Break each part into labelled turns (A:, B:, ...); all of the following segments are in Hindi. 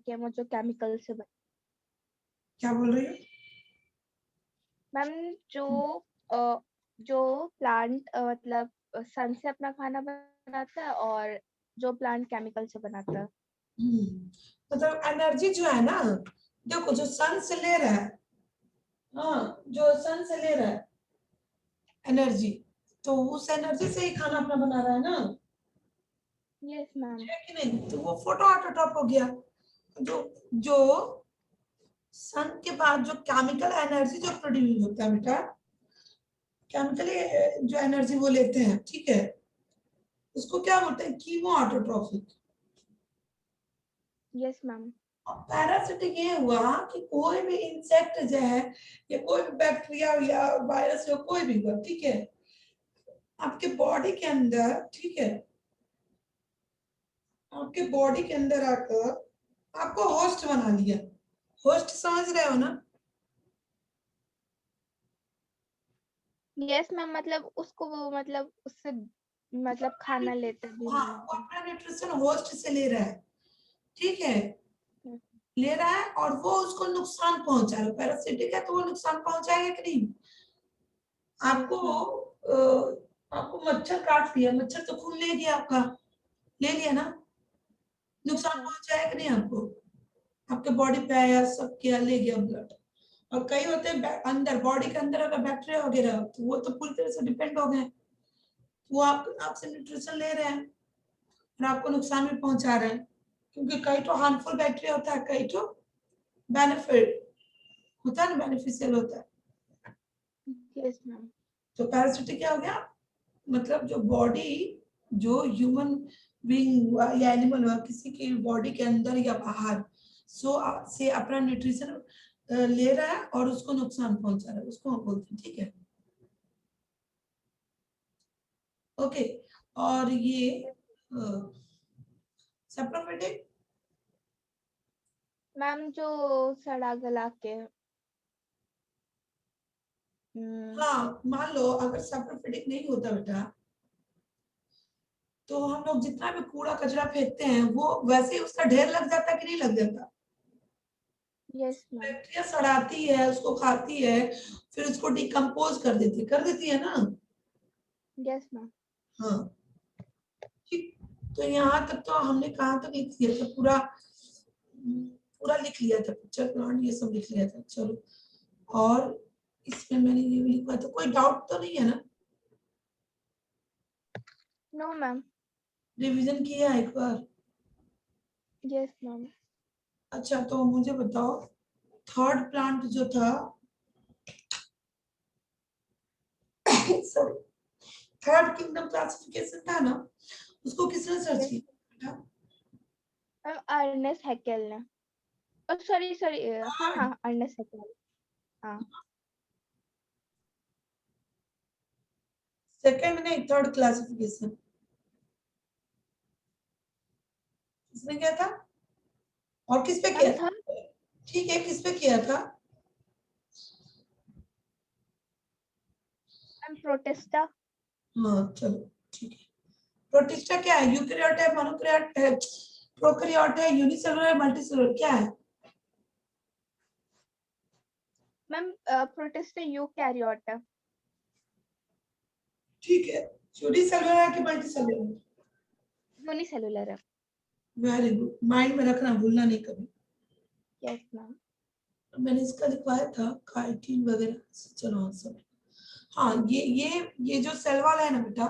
A: केमो जो केमिकल से
B: क्या बोल रही हो
A: मैम? जो प्लांट मतलब सन से अपना खाना बनाता है और जो प्लांट केमिकल से बनाता है।
B: मतलब एनर्जी जो है ना, देखो जो सन से ले रहा है, हाँ जो सन से ले रहा है एनर्जी, तो उस एनर्जी से ही खाना अपना बना रहा है ना,
A: यस मैम।
B: है कि नहीं? तो वो फोटो ऑटोट्रॉप हो गया। जो जो सन के बाद जो केमिकल एनर्जी जो प्रोड्यूस होता है बेटा, केमिकली जो एनर्जी वो लेते हैं, ठीक है, उसको क्या बोलते हैं? Chemo autotrophic.
A: Yes ma'am.
B: Parasitic ये हुआ कि कोई भी इंसेक्ट जो है या कोई भी बैक्टीरिया या वायरस या कोई भी हुआ, ठीक है, आपके बॉडी के अंदर, ठीक है, आपके बॉडी के अंदर आकर आपको होस्ट बना लिया। होस्ट समझ रहे हो ना?
A: यस मैम, मतलब उसको वो मतलब उससे मतलब खाना लेते भी
B: हाँ,
A: हैं।
B: वो अपना न्यूट्रिशन होस्ट से ले रहा है, ठीक है, ले रहा है और वो उसको नुकसान पहुंचा रहा है। पैरासिटिक है तो वो नुकसान पहुंचाएगा कि नहीं? आपको
A: यस मैम।
B: आपको मच्छर काट लिया, मच्छर तो खून ले गया आपका, ले लिया ना,
A: यस
B: नुकसान
A: मैम।
B: पहुंचाया कि नहीं आपको? आपके बॉडी पे आया, सब किया, ले गया ब्लड। और कई होते हैं अंदर बॉडी के अंदर अगर बैक्टीरिया वगैरह, तो वो तो पूरी तरह से डिपेंड हो गए, वो आप आपसे न्यूट्रिशन ले रहे हैं और आपको नुकसान भी पहुंचा रहे हैं, क्योंकि कई तो हार्मफुल बैक्टीरिया होता है, कई तो बेनिफिट होता है ना, बेनिफिशियल होता है।
A: Yes ma'am.
B: तो पैरासिटिक क्या हो गया? मतलब जो बॉडी, जो ह्यूमन बीइंग हुआ या एनिमल हुआ, किसी की बॉडी के अंदर या बाहर से अपना न्यूट्रिशन ले रहा है और उसको नुकसान पहुंचा रहा है, उसको हम बोलते हैं, ठीक है, ओके। और ये सेप्रोफिटिक,
A: मैम जो सड़ा गला के
B: हाँ मान लो अगर सेप्रोफिटिक नहीं होता बेटा, तो हम लोग जितना भी कूड़ा कचरा फेंकते हैं वो वैसे ही उसका ढेर लग जाता कि नहीं लग जाता?
A: Yes ma'am.
B: बैक्टीरिया सड़ाती है, उसको खाती है, फिर उसको डिकम्पोज कर देती है ना।
A: Yes ma'am.
B: हाँ, ठीक। तो यहाँ तक तो हमने कहाँ तक लिख दिया था? पूरा लिख लिया था, पिक्चर प्लांट ये सब लिख लिया था, चलो। और इसमें मैंने ये भी लिखा था, कोई डाउट तो नहीं है ना?
A: No ma'am.
B: रिवीजन किया एक बार?
A: Yes ma'am.
B: अच्छा तो मुझे बताओ, थर्ड प्लांट जो था, सॉरी, थर्ड किंगडम क्लासिफिकेशन था ना, उसको किसने सर्च
A: यस
B: किया?
A: मैम, अर्नेस्ट हैकेल ने। सॉरी सॉरी, हाँ हाँ, अर्नेस्ट हैकेल। हाँ।
B: सेकंड नहीं, थर्ड क्लासिफिकेशन किसने किया था? और किस पे
A: मैम
B: किया
A: था
B: था? ठीक है, किस पे किया था?
A: Ma'am Protista.
B: हाँ चलो ठीक है। प्रोटिस्टा क्या है? यूकेरियोट है, मोनोकैरियोट है, प्रोकैरियोट है, यूनिसेलुलर, मल्टीसेलुलर, क्या है?
A: मैम प्रोटेस्टा यूकैरियोट है।
B: ठीक है, यूनिसेलुलर है कि मल्टीसेलुलर है?
A: यूनिसेलुलर है।
B: वेरी गुड, माइंड में रखना, भूलना नहीं कभी।
A: Yes ma'am.
B: मैंने इसका लिखवाया था काइटिन वगैरह, चलो आंसर। हाँ, ये जो सेल वाला है ना बेटा,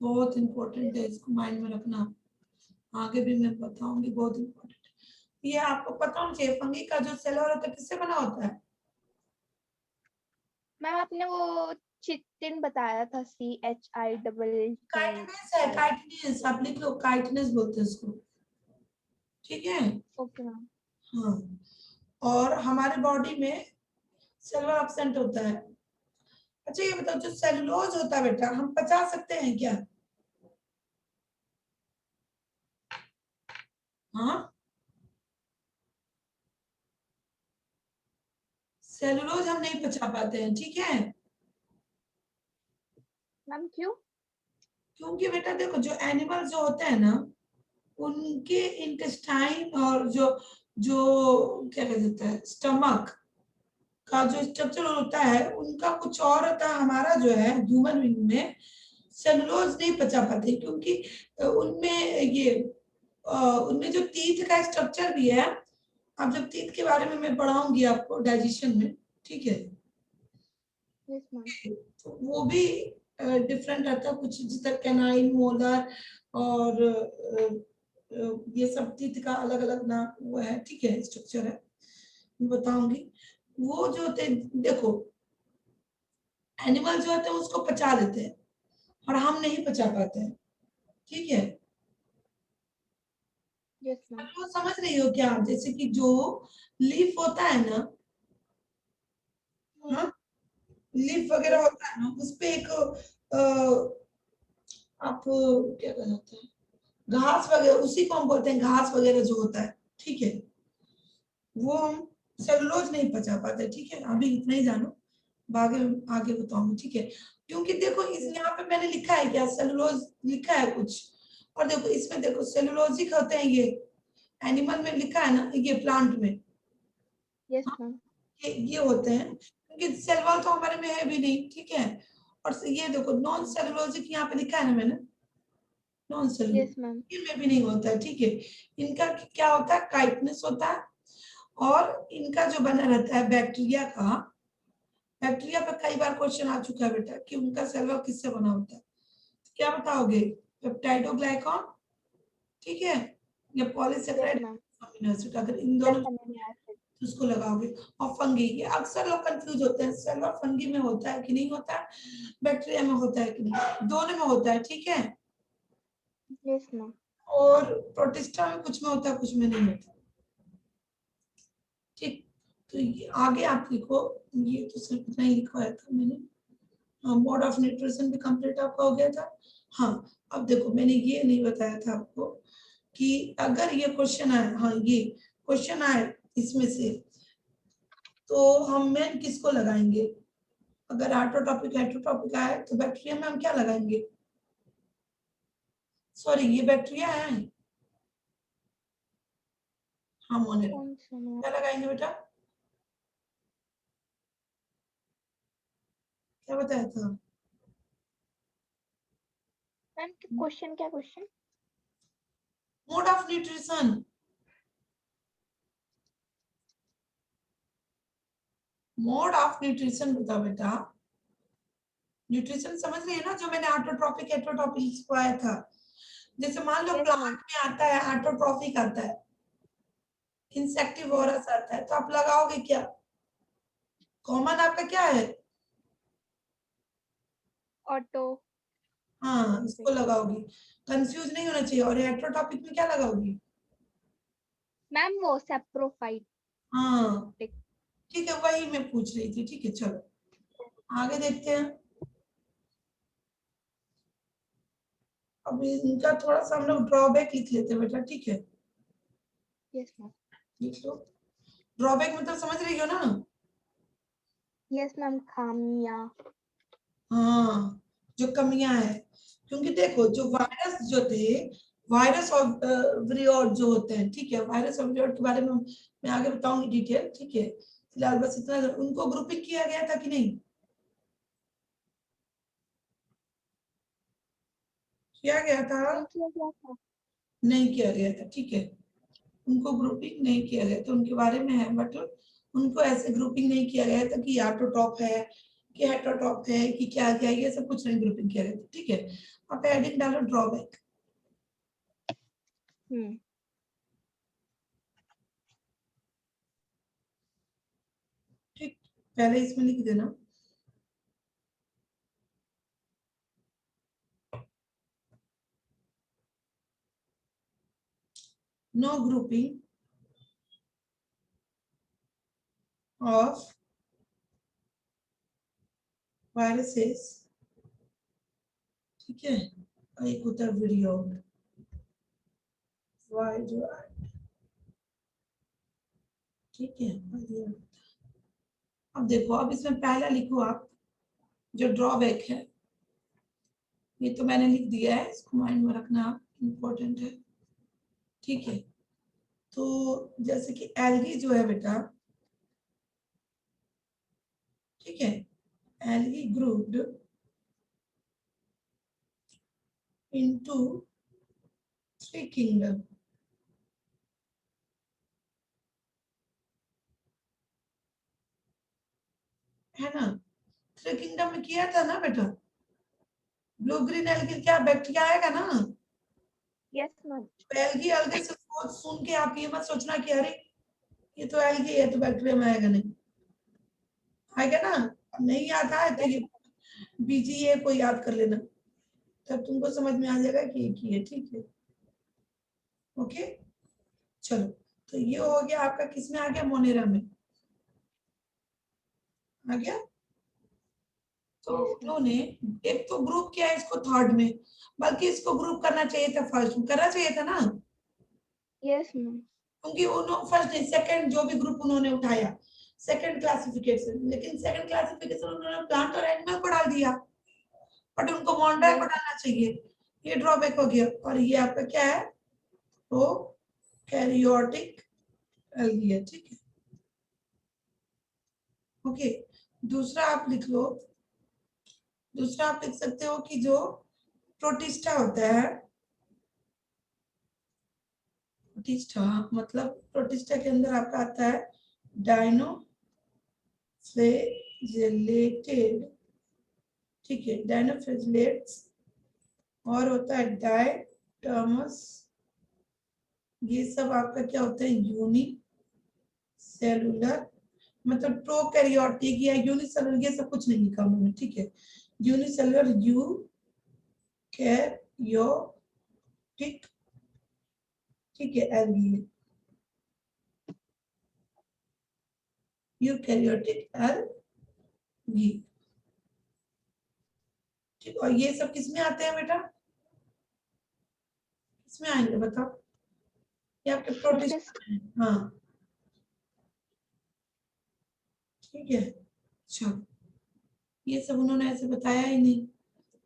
B: बहुत इंपॉर्टेंट है, इसको माइंड में रखना, आगे भी मैं बताऊंगी, बहुत इंपॉर्टेंट है। ये आपको पता होना चाहिए, फंगी का जो सेल वाला होता है किससे बना होता है?
A: मैम आपने वो चिटिन बताया था, CHITT।
B: काइटिनेस है, काइटिनेस आप लिख लो, काइटिनेस बोलते हैं इसको, ठीक है।
A: Okay ma'am.
B: हाँ, और हमारे बॉडी में सेलुलर एब्सेंट होता है। अच्छा ये बताओ, जो सेलुलोज होता है बेटा, हम पचा सकते हैं क्या? हाँ, सेलुलोज हम नहीं पचा पाते हैं, ठीक है,
A: मैम क्यों?
B: क्योंकि बेटा देखो, जो एनिमल जो होते हैं ना, उनके इंटेस्टाइन और जो जो क्या कहते देता है स्टमक का जो स्ट्रक्चर होता है उनका कुछ और होता है। हमारा जो है ह्यूमन बीइंग में सेलुलोज नहीं पचा पाते, क्योंकि उनमें जो टीथ का स्ट्रक्चर भी है। अब जब टीथ के बारे में मैं पढ़ाऊंगी आपको डाइजेशन में, ठीक है,
A: यस मैम।
B: तो वो भी डिफरेंट रहता है कुछ, जिस तरह कैनाइन, मोलर और ये सब टीथ का अलग अलग नाम वो है, ठीक है, स्ट्रक्चर है, मैं बताऊंगी। वो जो होते हैं, देखो एनिमल जो होते हैं उसको पचा लेते हैं और हम नहीं पचा पाते हैं, ठीक है।
A: Yes ma'am.
B: वो समझ रही हो क्या, जैसे कि जो लीफ होता है ना, हाँ, लीफ वगैरह होता है ना, उस पे एक आप क्या कहते हैं, घास वगैरह, उसी को हम बोलते हैं घास वगैरह जो होता है, ठीक है, वो हम सेलुलोज नहीं पचा पाते, ठीक है। अभी इतना ही जानो, आगे आगे बताऊंगी, ठीक है। क्योंकि देखो इस यहाँ पे मैंने लिखा है क्या, सेलुलोज लिखा है कुछ, और देखो इसमें देखो सेलुलोजिक होते हैं ये, एनिमल में लिखा है ना, ये प्लांट में,
A: यस मैम।
B: ये होते हैं, क्योंकि सेल वॉल तो हमारे में है भी नहीं, ठीक है। और ये देखो नॉन सेलुलोजिक यहाँ पे लिखा है ना मैंने, नॉन
A: यस
B: सेलुलोजिक
A: मैम।
B: में भी नहीं होता है, ठीक है। इनका क्या होता है, काइटनेस होता है, और इनका जो बना रहता है बैक्टीरिया का, बैक्टीरिया पे कई बार क्वेश्चन आ चुका है बेटा कि उनका सेल वॉल किससे बना होता है, क्या बताओगे, पेप्टाइडोग्लाइकॉन, ठीक है, या
A: yes
B: polysaccharide
A: ma'am.
B: Amino acid, अगर इन
A: प्लस
B: दोनों
A: अमीनो एसिड।
B: तो उसको लगाओगे। और फंगी, ये अक्सर लोग कंफ्यूज होते हैं, सेल वॉल फंगी में होता है कि नहीं होता है, बैक्टीरिया में होता है कि नहीं, दोनों में होता है, ठीक है।
A: Yes ma'am.
B: और प्रोटिस्टा में कुछ में होता है, कुछ में नहीं होता, ठीक। तो ये आगे आप लिखो, ये तो सिर्फ इतना ही लिखवाया था मैंने। हाँ, मोड ऑफ न्यूट्रिशन भी कंप्लीट आपका हो गया था। हाँ, अब देखो मैंने ये नहीं बताया था आपको कि अगर ये क्वेश्चन आए, हाँ ये क्वेश्चन आए इसमें से, तो हम मेन किसको लगाएंगे, अगर ऑटोटॉपिक हेटेरोटॉपिक आए तो बैक्टीरिया में हम क्या लगाएंगे, सॉरी ये बैक्टीरिया है, हाँ मोने,
A: कौन सा मैम?
B: क्या लगाएंगे बेटा, क्या बताया था,
A: मैम क्वेश्चन क्या question?
B: Mode of nutrition, mode of nutrition बताओ बेटा। न्यूट्रिशन समझ रही है ना, जो मैंने ऑटोट्रॉपिक हेटेरोटॉपिक सिखाया था। जैसे मान लो
A: यस मैम।
B: प्लांट में आता है ऑटोट्रॉपिक आता है, इंसेक्टिवोरस आता है, तो आप लगाओगे क्या, कॉमन आपका क्या है,
A: ऑटो।
B: हाँ इसको लगाओगी, कंफ्यूज नहीं होना चाहिए। और हेटेरोटॉपिक में क्या लगाओगी,
A: मैम वो सेप्रोफाइट।
B: हाँ ठीक है, वही मैं पूछ रही थी, ठीक है चलो आगे देखते हैं। अब इनका थोड़ा सा हम लोग ड्रॉबैक लिख लेते हैं बेटा, ठीक है,
A: यस मैम।
B: लिख लो। ड्रॉबैक मतलब समझ रही हो ना,
A: यस मैम। खामियां।
B: हाँ जो कमियां है, क्योंकि देखो जो वायरस जो थे, वायरस और विरियोड जो होते हैं, ठीक है, वायरस और विरियोड के बारे में मैं आगे बताऊंगी डिटेल, ठीक है। फिलहाल बस इतना, उनको ग्रुपिंग किया गया था कि नहीं, किया गया था,
A: नहीं किया गया था।
B: नहीं किया गया था, ठीक है, उनको ग्रुपिंग नहीं किया गया, तो उनके बारे में है, बट उनको ऐसे ग्रुपिंग नहीं किया गया था कि ऑटोटॉप है कि हेटेरोटॉप है कि क्या क्या, ये सब कुछ नहीं ग्रुपिंग किया गया था, ठीक है। आप हेडिंग डालो ड्रॉबैक,
A: हम्म।
B: ठीक, पहले इसमें लिख देना। No grouping of viruses, ठीक है, एक होता है वीडियो, ठीक है। अब देखो, अब इसमें पहला लिखो आप, जो ड्रॉबैक है, ये तो मैंने लिख दिया है, इसको माइंड में रखना इम्पोर्टेंट है, ठीक है। तो जैसे कि एल्गी जो है बेटा, ठीक है, एल्गी ग्रुप्ड इनटू 3 किंगडम, है ना। 3 किंगडम में किया था ना बेटा, ब्लू ग्रीन एल्गी क्या बैक्टीरिया आएगा ना।
A: Yes ma'am.
B: तो एल्गी अलगे से सुन के आप ये मत सोचना कि अरे ये तो एल्गी है तो बैक्टीरिया में आएगा, नहीं आएगा ना। अब नहीं याद आए तो
A: यस
B: ये बीजीए को याद कर लेना, तब तुमको समझ में आ जाएगा कि एक ही है, ठीक है। ओके, चलो, तो ये हो गया आपका, किसमें आ गया, मोनेरा में आ गया। तो
A: यस मैम।
B: उन्होंने एक तो ग्रुप किया इसको थर्ड में, बल्कि इसको ग्रुप करना चाहिए था फर्स्ट में, करना चाहिए था ना,
A: यस मैम।
B: क्योंकि उन्होंने फर्स्ट नहीं सेकंड जो भी ग्रुप उन्होंने उठाया सेकंड क्लासिफिकेशन, लेकिन सेकंड क्लासिफिकेशन उन्होंने प्लांट और एनिमल को डाल दिया, बट उनको मोनरा को
A: यस।
B: डालना चाहिए, ये ड्रॉबैक हो गया। और ये आपका क्या है, तो कैरियोटिक एल्गी है, ठीक है। ओके, दूसरा आप लिख लो, दूसरा आप लिख सकते हो कि जो प्रोटिस्टा होता है, प्रोटिस्टा मतलब प्रोटिस्टा के अंदर आपका आता है डायनोफ्लेजेलेटेड, ठीक है, डायनोफ्लेजेलेट्स, और होता है डायटमस, ये सब आपका क्या होता है, यूनिसेलुलर, मतलब प्रोकैरियोटिक या यूनिसेलुलर, ये सब कुछ नहीं लिखा उन्होंने, ठीक है, यूनिसेलुलर यूकैरियोटिक, ठीक है, एल्गी, यूकैरियोटिक एल्गी, ठीक। और ये सब किसमें आते हैं बेटा, किसमें आएंगे बताओ, ये आपके प्रोटिस्ट में, हाँ, ठीक है। अच्छा, ये सब उन्होंने ऐसे बताया ही नहीं।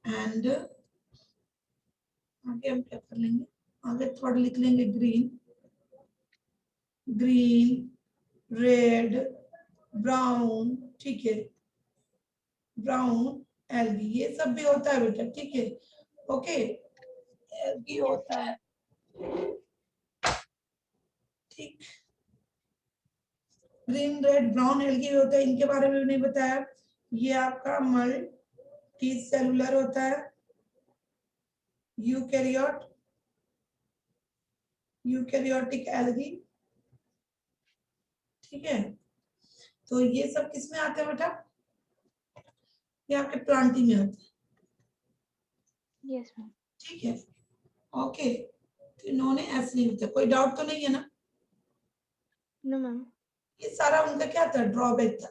B: एंड आगे हम क्या कर लेंगे, आगे थोड़ा लिख लेंगे, ग्रीन, ग्रीन, रेड, ब्राउन, ठीक है, ब्राउन एल्गी, ये सब भी होता है बेटा, ठीक है। ओके, एल्गी
A: यस
B: होता
A: मैम।
B: है, ठीक, ग्रीन रेड ब्राउन एल्गी होता है, इनके बारे में भी नहीं बताया। ये आपका मल्टी सेलुलर होता है, यूकैरियोट, यूकैरियोटिक एल्गी, ठीक है। तो ये सब किसमें आते हैं बेटा, ये आपके प्लांटी में आते हैं,
A: यस मैम।
B: ठीक है। ओके, तो इन्होंने ऐसे नहीं बताया, कोई डाउट तो नहीं है ना।
A: No ma'am.
B: ये सारा उनका क्या था, ड्रॉबैक था।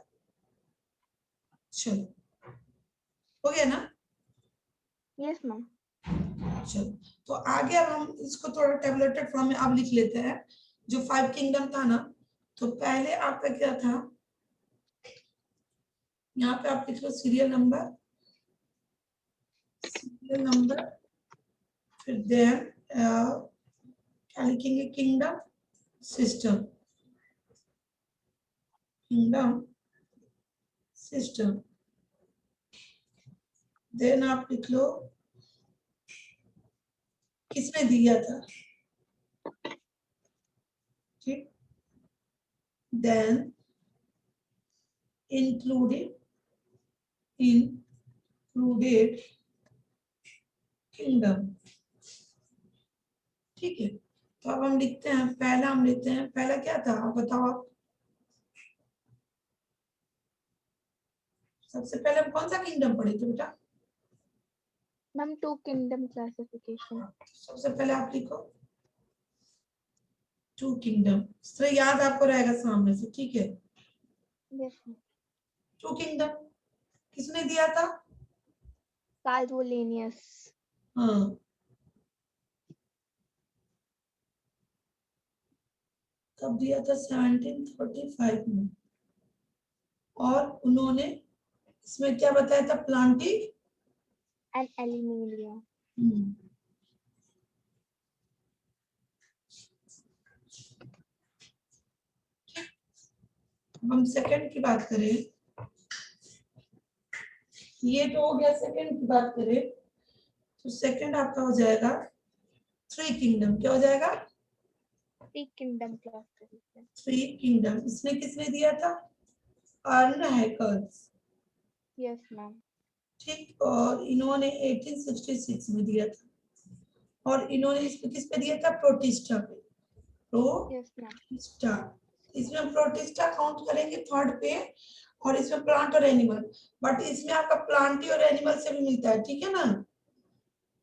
B: चलो, हो गया ना।
A: Yes ma'am.
B: चलो, तो आगे अब हम इसको थोड़ा टेबलेटेड फॉर्म में अब लिख लेते हैं, जो 5 किंगडम था ना। तो पहले आपका क्या था, यहाँ पे आप लिख लो सीरियल नंबर, सीरियल नंबर, फिर देन क्या लिखेंगे, kingdom system, kingdom system, then आप लिख लो किसने दिया था, ठीक, देन इंक्लूडेड, इंक्लूडेड किंगडम, ठीक है। तो अब हम लिखते हैं, पहला हम लेते हैं, पहला क्या था आप बताओ, आप सबसे पहले हम कौन सा किंगडम पढ़े थे बेटा,
A: मैम 2 किंगडम क्लासिफिकेशन।
B: सबसे पहले आप लिखो 2 किंगडम, तो याद आपको रहेगा सामने से, ठीक है।
A: Yes ma'am.
B: 2 किंगडम किसने दिया था,
A: कार्ल लिनियस।
B: हाँ, कब दिया था, 1735 में। और उन्होंने इसमें क्या बताया था, प्लांटिंग
A: एंड एलिमिलिया।
B: अब हम सेकंड की बात करें, ये तो हो गया सेकंड की बात करें, तो सेकंड आपका हो जाएगा 3 किंगडम। क्या हो जाएगा?
A: 3 किंगडम क्लासिफिकेशन।
B: 3 किंगडम। इसने किसने दिया था? Earn hackers.
A: Yes ma'am.
B: ठीक, और इन्होंने 1866 में दिया था, और इन्होंने इसमें किस पे दिया था? प्रोटिस्टा पे।
A: Yes ma'am.
B: प्रोटिस्टा, इसमें हम प्रोटिस्टा काउंट करेंगे थर्ड पे, और इसमें प्लांट और एनिमल, बट इसमें आपका प्लांटी और एनिमल से भी मिलता है, ठीक है ना?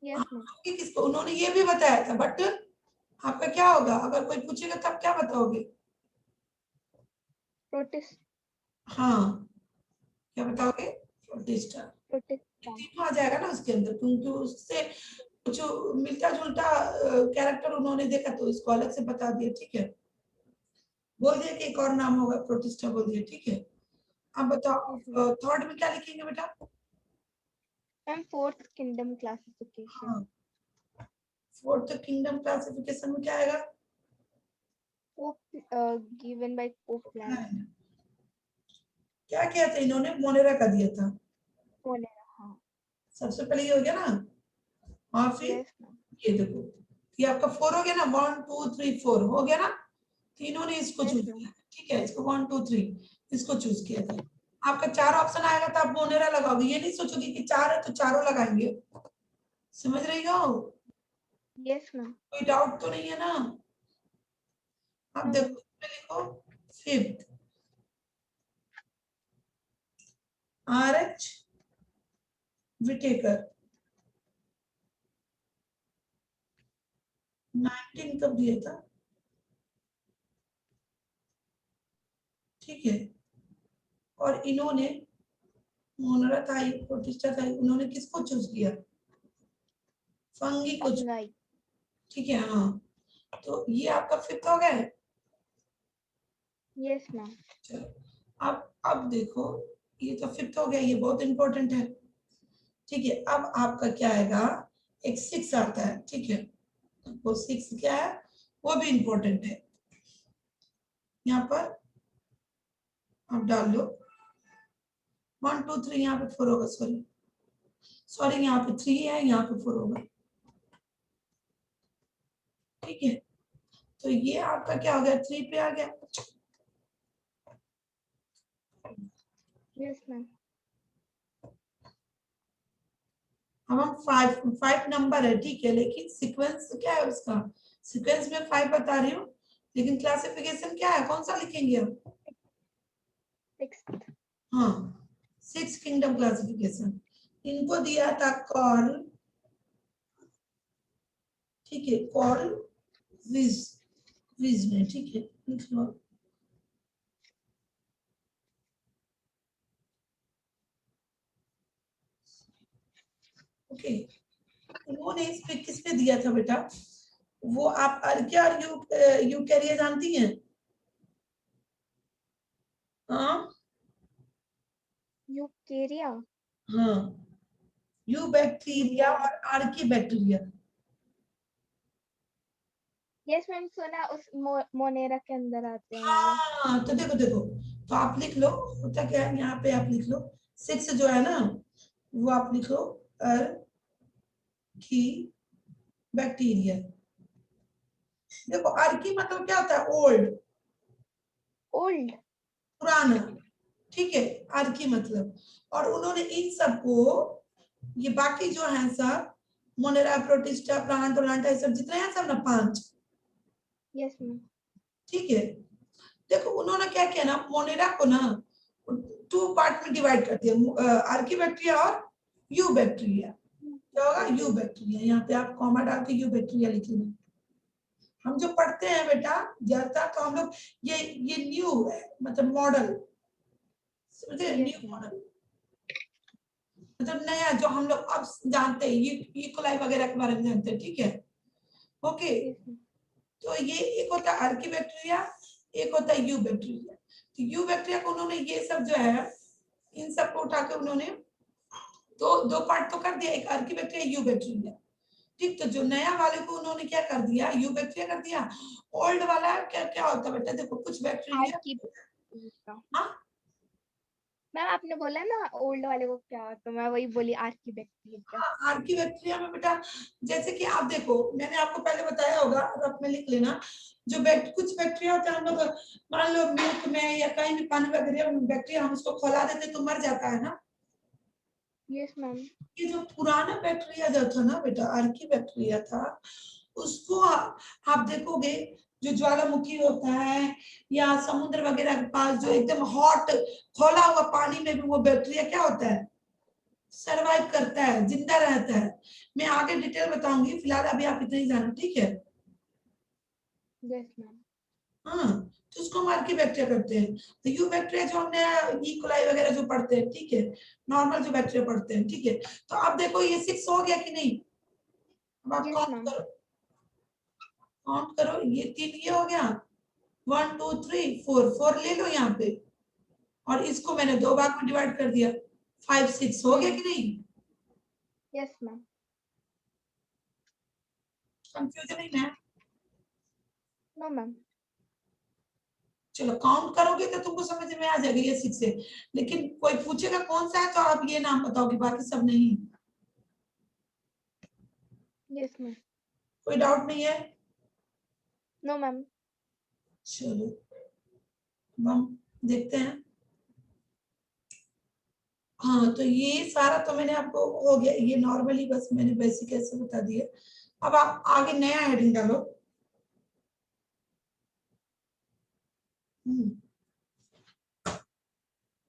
A: Yes ma'am.
B: किसको? उन्होंने ये भी बताया था, बट आपका क्या होगा अगर कोई पूछेगा तब क्या बताओगे?
A: प्रोटिस्ट।
B: हाँ, क्या बताओगे? प्रोटिस्टा।
A: प्रोटिस्टा।
B: तीनों आ जाएगा ना उसके अंदर, क्योंकि उससे कुछ मिलता जुलता कैरेक्टर उन्होंने देखा तो इसको अलग से बता दिया, ठीक है? बोल दिया कि एक और नाम होगा प्रोटिस्टा, बोल दिया, ठीक है? अब बताओ थर्ड में क्या लिखेंगे बेटा?
A: Ma'am 4th kingdom classification.
B: हाँ, फोर्थ किंगडम क्लासिफिकेशन में क्या आएगा?
A: Pope given by pope Francis.
B: क्या किया था इन्होंने? मोनेरा का दिया था
A: मोनेरा। हाँ।
B: सबसे पहले, ये हो गया ना? और फिर
A: यस मैम।
B: ये देखो, ये आपका 4 हो गया ना, 1 2 3 4 हो गया ना? तीनों ने इसको
A: यस
B: चूज
A: मैम।
B: किया, ठीक है? इसको 1 2 3 इसको चूज किया था। आपका 4 ऑप्शन आएगा तो आप मोनेरा लगाओगे, ये नहीं सोचोगे कि 4 है तो चारों लगाएंगे। समझ रही हो?
A: Yes ma'am.
B: कोई डाउट तो नहीं है ना? अब देखो इसमें लिखो फिफ्थ, आर.एच. विटेकर। 19 कब दिया था? ठीक है, और इन्होंने मोनेरा था, प्रोटिस्टा था, उन्होंने किसको चूज किया? फंगी को।
A: फंगाई।
B: ठीक है, हाँ, तो ये आपका फिफ्थ हो गया है।
A: Yes ma'am.
B: चलो, अब देखो, ये तो फिफ्थ हो गया, ये बहुत इंपॉर्टेंट है, ठीक है? अब आपका क्या आएगा? एक 6 आता है, ठीक है? वो 6 क्या है? वो भी इंपॉर्टेंट है। यहाँ पर आप डाल लो 1 2 3, यहाँ पे 4 होगा, सॉरी सॉरी, यहाँ पे 3 है, यहाँ पे 4 होगा, ठीक है? तो ये आपका क्या हो गया? 3 पे आ गया।
A: Yes ma'am.
B: अब हम 5 नंबर है, ठीक है, लेकिन सीक्वेंस क्या है उसका? सीक्वेंस में 5 बता रही हूँ, लेकिन क्लासिफिकेशन क्या है? कौन सा लिखेंगे हम?
A: 6th।
B: हाँ, 6 किंगडम क्लासिफिकेशन। इनको दिया था कॉर्ल, ठीक है, कॉर्ल विज, विज ने, ठीक है, लिख लो। ओके, उन्होंने इस पे किस पे दिया था बेटा? वो आप अर्किया और यूकैरिया जानती हैं? हाँ
A: यूकेरिया।
B: हाँ, यू बैक्टीरिया और आर्की बैक्टीरिया।
A: यस मैम, सुना उस मोनेरा के अंदर आते हैं वो।
B: हाँ, तो देखो देखो, तो आप लिख लो, होता क्या है, यहाँ पे आप लिख लो 6 जो है ना, वो आप लिख लो अर्की बैक्टीरिया। देखो अर्की मतलब क्या होता है? Old,
A: old.
B: पुराना, ठीक है? अर्की मतलब, और उन्होंने इन सबको, ये बाकी जो है सब, मोनेरा, प्रोटिस्टा, प्लांट प्लांटा, सब जितने हैं सब ना 5,
A: यस मैम।
B: ठीक है? देखो उन्होंने क्या किया ना, मोनेरा को ना 2 पार्ट में डिवाइड कर दिया, आर्की बैक्टीरिया और यू बैक्टीरिया। क्या होगा? You bacteria. यहाँ पे आप कॉमा डाल के यू बैक्टीरिया लिख लेना। हम जो पढ़ते हैं बेटा ज्यादातर, तो हम लोग ये न्यू है, मतलब मॉडल, समझे? न्यू मॉडल मतलब नया, जो हम लोग अब जानते हैं, ये इकोलाई वगैरह के बारे में जानते हैं, ठीक है? ओके, तो ये एक होता है आर्की बैक्टीरिया, एक होता है यू बैक्टीरिया। तो यू बैक्टीरिया को उन्होंने ये सब जो है, इन सब को उठा के उन्होंने दो पार्ट तो कर दिया, एक आर्की बैक्टीरिया, यू बैक्टीरिया, ठीक? तो जो नया वाले को उन्होंने क्या कर दिया? यू बैक्टीरिया कर दिया। ओल्ड वाला क्या क्या होता है बेटा? देखो कुछ बैक्टीरिया,
A: आर्की
B: हाँ
A: मैम आपने बोला ना ओल्ड वाले को क्या, तो मैं वही बोली आर्कीबैक्टीरिया।
B: आर्कीबैक्टीरिया में बेटा जैसे कि आप देखो, मैंने आपको पहले बताया होगा, रफ में लिख लेना। जो कुछ बैक्टीरिया होता है, हम लोग मान लो मिल्क में या कहीं भी पानी वगैरह में बैक्टीरिया हम उसको खौला देते तो मर जाता है ना।
A: Yes ma'am.
B: ये जो पुराना बैक्टीरिया जो था ना बेटा, आर्कीबैक्टीरिया था, उसको आप देखोगे जो ज्वालामुखी होता है या समुद्र वगैरह के पास जो एकदम हॉट खौला हुआ पानी में भी वो बैक्टीरिया क्या होता है, सरवाइव करता है, जिंदा रहता है। मैं आगे डिटेल बताऊंगी, फिलहाल अभी आप इतना ही जानो, ठीक है।
A: Yes ma'am.
B: हाँ, तो उसको हम आर्कीबैक्टीरिया करते हैं। तो यू बैक्टीरिया जो हमने ई कोलाई वगैरह जो पढ़ते हैं, ठीक है, नॉर्मल जो बैक्टीरिया पढ़ते हैं, ठीक है। तो अब देखो ये 6 हो गया कि नहीं, अब आप
A: यस
B: काउंट
A: मैम।
B: करो, काउंट करो, ये 3 ये हो गया, 1 2 3 4, 4 ले लो यहाँ पे, और इसको मैंने 2 भाग में डिवाइड कर दिया, 5 6 हो गया कि नहीं।
A: Yes ma'am.
B: कंफ्यूजन नहीं ना।
A: No ma'am.
B: चलो काउंट करोगे तो तुमको समझ में आ जाएगा ये 6 है, लेकिन कोई पूछेगा कौन सा है तो आप ये नाम बताओगे, बाकी सब नहीं।
A: Yes ma'am.
B: कोई डाउट नहीं है।
A: No ma'am.
B: चलो हम देखते हैं। हाँ, तो ये सारा तो मैंने आपको हो गया, ये नॉर्मली बस मैंने बेसिक ऐसे बता दिए। अब आप आगे नया हेडिंग डालो।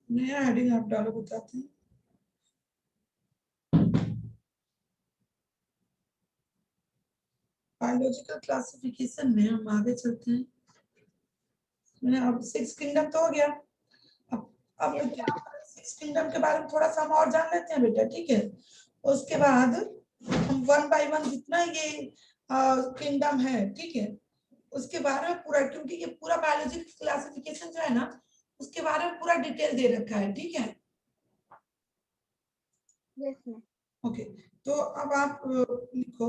B: नया हेडिंग आप डालो, बताते हैं। बायोलॉजिकल क्लासिफिकेशन में हम आगे चलते हैं। मैंने अब 6 किंगडम तो हो गया। अब
A: Yes,
B: क्या 6 किंगडम के बारे में थोड़ा सा हम और जान लेते हैं बेटा, ठीक है। उसके बाद हम 1 बाय 1 जितना ये किंगडम है, ठीक है, उसके बारे में पूरा, क्योंकि ये पूरा बायोलॉजिकल क्लासिफिकेशन जो है ना, उसके बारे में पूरा डिटेल दे रखा है, ठीक है।
A: yes ma'am.
B: ओके, तो अब आप लिखो,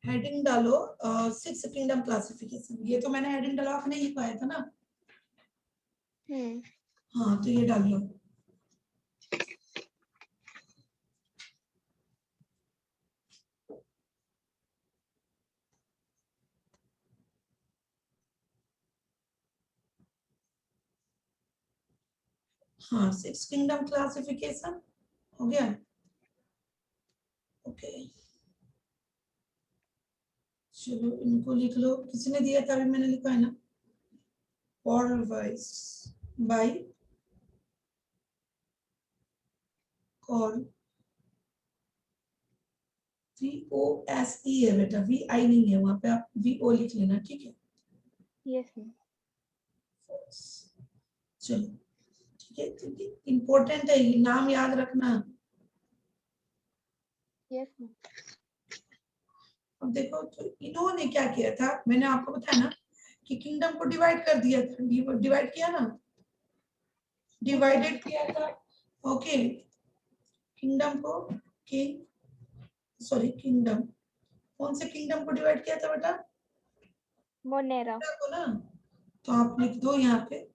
B: हेडिंग डालो 6 किंगडम क्लासिफिकेशन। ये तो मैंने हेडिंग डाला, आपने ही पाया था ना। हाँ, तो ये डाल लो। हाँ, 6 किंगडम क्लासिफिकेशन हो गया। ओके, चलो इनको लिख लो, किसने दिया था, अभी मैंने लिखा है ना, order wise by call, VOSE है बेटा, VI नहीं है, वहां पे आप VO लिख लेना, ठीक है।
A: Yes ma'am.
B: चलो ठीक है, क्योंकि इम्पोर्टेंट है, ये नाम याद रखना।
A: Yes ma'am.
B: अब देखो, तो इन्होंने क्या किया था, मैंने आपको बताया ना कि किंगडम को डिवाइड कर दिया था, डिवाइड किया ना, डिवाइडेड किया था। ओके, किंगडम को किंगडम, कौन से किंगडम को डिवाइड किया था बेटा,
A: मोनेरा।
B: को ना। तो आप लिख दो यहाँ पे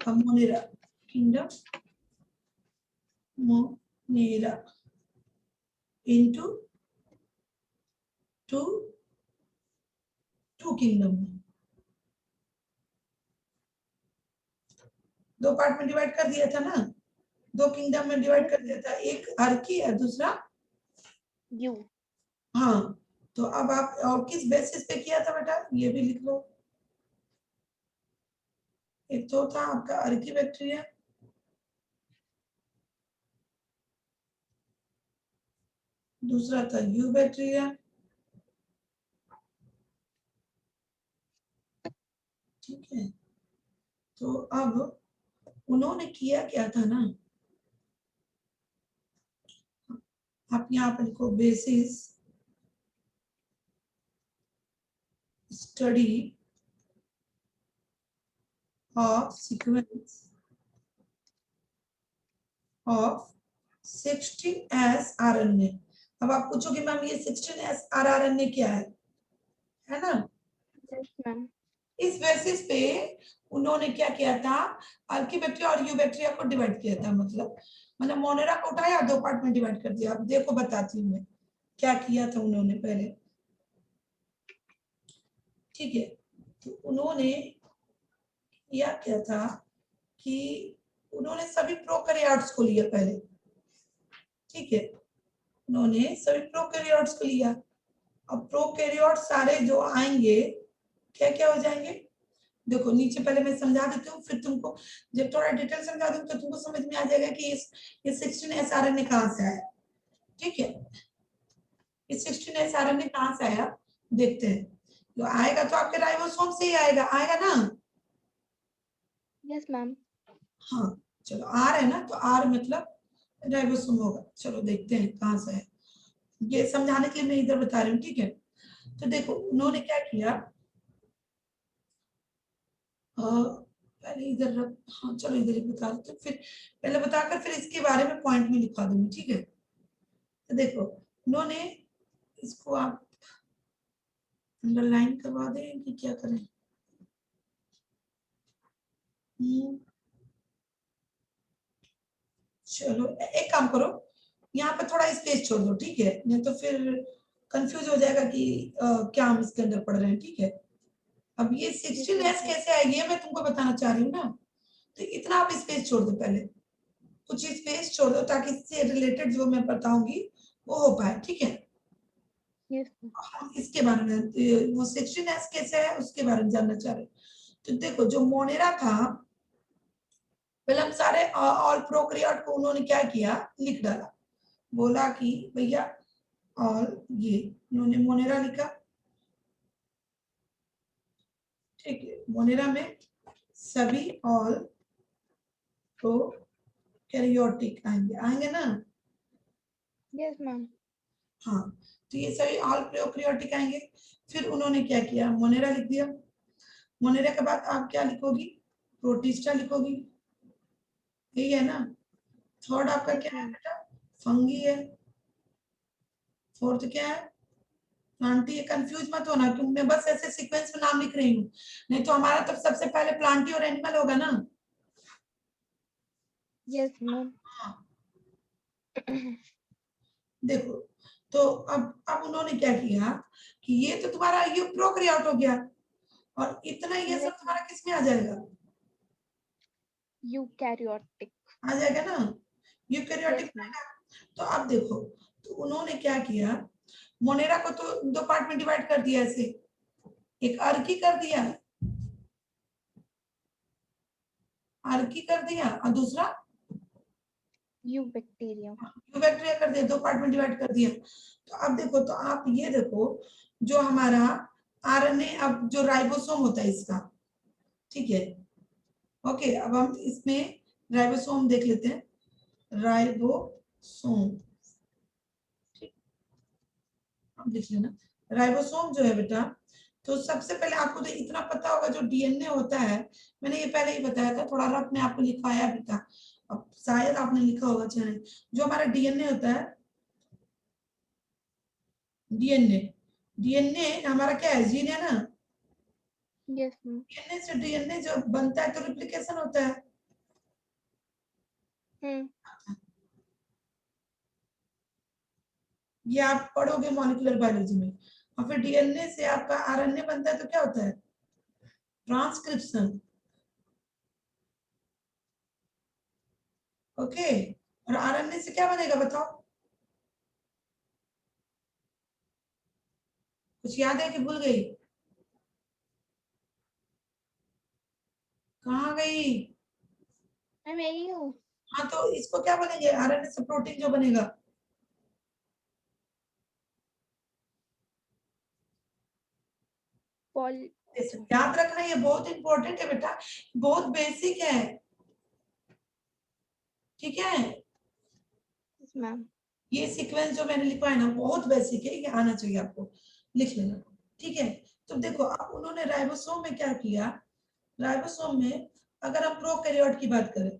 B: Monera, kingdom Monera into two kingdom में, 2 पार्ट में डिवाइड कर दिया था ना, 2 किंगडम में डिवाइड कर दिया था, एक अर्की है, दूसरा
A: यू।
B: हाँ। तो अब आप और किस बेसिस पे किया था बेटा, ये भी लिख लो। एक तो था आपका अर्की बैक्टीरिया, दूसरा था यू बैक्टीरिया, ठीक है। तो अब उन्होंने किया क्या था ना, आप यहाँ पर लिखो basis study of sequence of 16S RNA। अब आप पूछोगे मैम ये 16S RNA क्या है, है ना।
A: Yes ma'am.
B: इस बेसिस पे उन्होंने क्या किया था, आर्कीबैक्टीरिया और यूबैक्टीरिया को डिवाइड किया था। मतलब मोनेरा को उठाया, 2 पार्ट में डिवाइड कर दिया। अब देखो बताती हूँ मैं क्या किया था उन्होंने पहले, ठीक है। तो उन्होंने किया क्या था कि उन्होंने सभी प्रोकैरियोट्स को लिया पहले, ठीक है। उन्होंने सभी प्रोकैरियोट्स को लिया। अब प्रोकैरियोट सारे जो आएंगे क्या क्या हो जाएंगे, देखो नीचे पहले मैं समझा देती हूँ, फिर तुमको जब थोड़ा डिटेल समझा दूँ तो तुमको समझ में आ जाएगा कि ये 16S RNA कहाँ से आया, ठीक है। ये 16S RNA कहाँ से आया देखते हैं। तो आएगा तो आपके राइबोसोम से ही आएगा, आएगा ना।
A: Yes ma'am.
B: हाँ चलो, आर है ना, तो आर मतलब राइबोसोम होगा। चलो देखते हैं कहाँ से है, ये समझाने के लिए मैं इधर बता रही हूँ, ठीक है। तो देखो उन्होंने क्या किया, पहले इधर रख, हाँ चलो इधर ही बता देते, फिर पहले बताकर फिर इसके बारे में पॉइंट में लिखवा दूंगी, ठीक है। तो देखो उन्होंने इसको आप अंडरलाइन करवा दें कि क्या करें। चलो एक काम करो, यहाँ पे थोड़ा स्पेस छोड़ दो, ठीक है, नहीं तो फिर कंफ्यूज हो जाएगा कि क्या हम इसके अंदर पढ़ रहे हैं, ठीक है। अब ये 16S कैसे आएगी ये मैं तुमको बताना चाह रही हूँ ना। तो इतना आप स्पेस छोड़ दो, पहले कुछ स्पेस छोड़ दो ताकि इससे रिलेटेड जो मैं बताऊंगी वो हो पाए, ठीक है।
A: यस
B: हम इसके बारे में वो 16S कैसे है उसके बारे में जानना चाह रहे हैं। तो देखो जो मोनेरा था, पहले हम सारे ऑल प्रोकैरियोट को उन्होंने क्या किया, लिख डाला, बोला कि भैया ऑल, ये उन्होंने मोनेरा लिखा, ठीक है। मोनेरा में सभी ऑल प्रोकैरियोटिक आएंगे, आएंगे ना।
A: Yes ma'am.
B: हाँ तो ये सभी ऑल प्रोकैरियोटिक आएंगे। फिर उन्होंने क्या किया, मोनेरा लिख दिया। मोनेरा के बाद आप क्या लिखोगी, प्रोटिस्टा लिखोगी, यही है ना। थर्ड आपका
A: यस
B: क्या है
A: मैम।
B: बेटा, फंगी है। फोर्थ क्या है, प्लांटी है। कंफ्यूज मत होना क्योंकि मैं बस ऐसे सीक्वेंस में नाम लिख रही हूँ, नहीं तो हमारा तो सबसे पहले प्लांटी और एनिमल होगा ना।
A: Yes ma'am.
B: हाँ देखो, तो अब उन्होंने क्या किया कि ये तो तुम्हारा ये प्रोकैरियोट हो गया, और इतना ये सब
A: यस
B: तुम्हारा किस में आ जाएगा,
A: यूकैरियोटिक।
B: आ जाएगा ना, यूकैरियोटिक
A: यस मैम।
B: आएगा। तो अब देखो, तो उन्होंने क्या किया, मोनेरा को तो 2 पार्ट में डिवाइड कर दिया ऐसे, एक अर्की कर दिया, अर्की कर दिया, और दूसरा
A: यूबैक्टीरियम।
B: यूबैक्टीरिया कर दिया, 2 पार्ट में डिवाइड कर दिया। तो अब देखो, तो आप ये देखो, जो हमारा आरएनए, अब जो राइबोसोम होता है इसका, ठीक है। ओके, अब हम इसमें राइबोसोम देख लेते हैं, राइबोसोम, ठीक, अब देख लेना। राइबोसोम जो है बेटा, तो सबसे पहले आपको तो इतना पता होगा, जो डीएनए होता है, मैंने ये पहले ही बताया था, थोड़ा रफ में आपको लिखवाया भी था, अब शायद आपने लिखा होगा, चाहे जो हमारा डीएनए होता है, डीएनए, डीएनए हमारा क्या है, जीन है ना।
A: Yes ma'am.
B: डीएनए से डीएनए जो बनता है तो रिप्लिकेशन होता है।
A: हम्म।
B: ये आप पढ़ोगे मॉलिक्यूलर बायोलॉजी में। और फिर डीएनए से आपका आरएनए बनता है तो क्या होता है, ट्रांसक्रिप्शन, ओके। और आरएनए से क्या बनेगा बताओ, कुछ याद है कि भूल गई, कहाँ गई।
A: मैं यही हूँ।
B: हाँ तो इसको क्या बोलेंगे, आरएनए से प्रोटीन जो बनेगा,
A: पॉल।
B: याद रखना, ये बहुत इंपॉर्टेंट है बेटा, बहुत बेसिक है, ठीक है।
A: Yes ma'am.
B: ये सीक्वेंस जो मैंने लिखा है ना, बहुत बेसिक है, ये आना चाहिए आपको, लिख लेना, ठीक है। तो देखो, अब उन्होंने राइबोसोम में क्या किया, राइबोसोम में अगर हम प्रोकैरियोट की बात करें,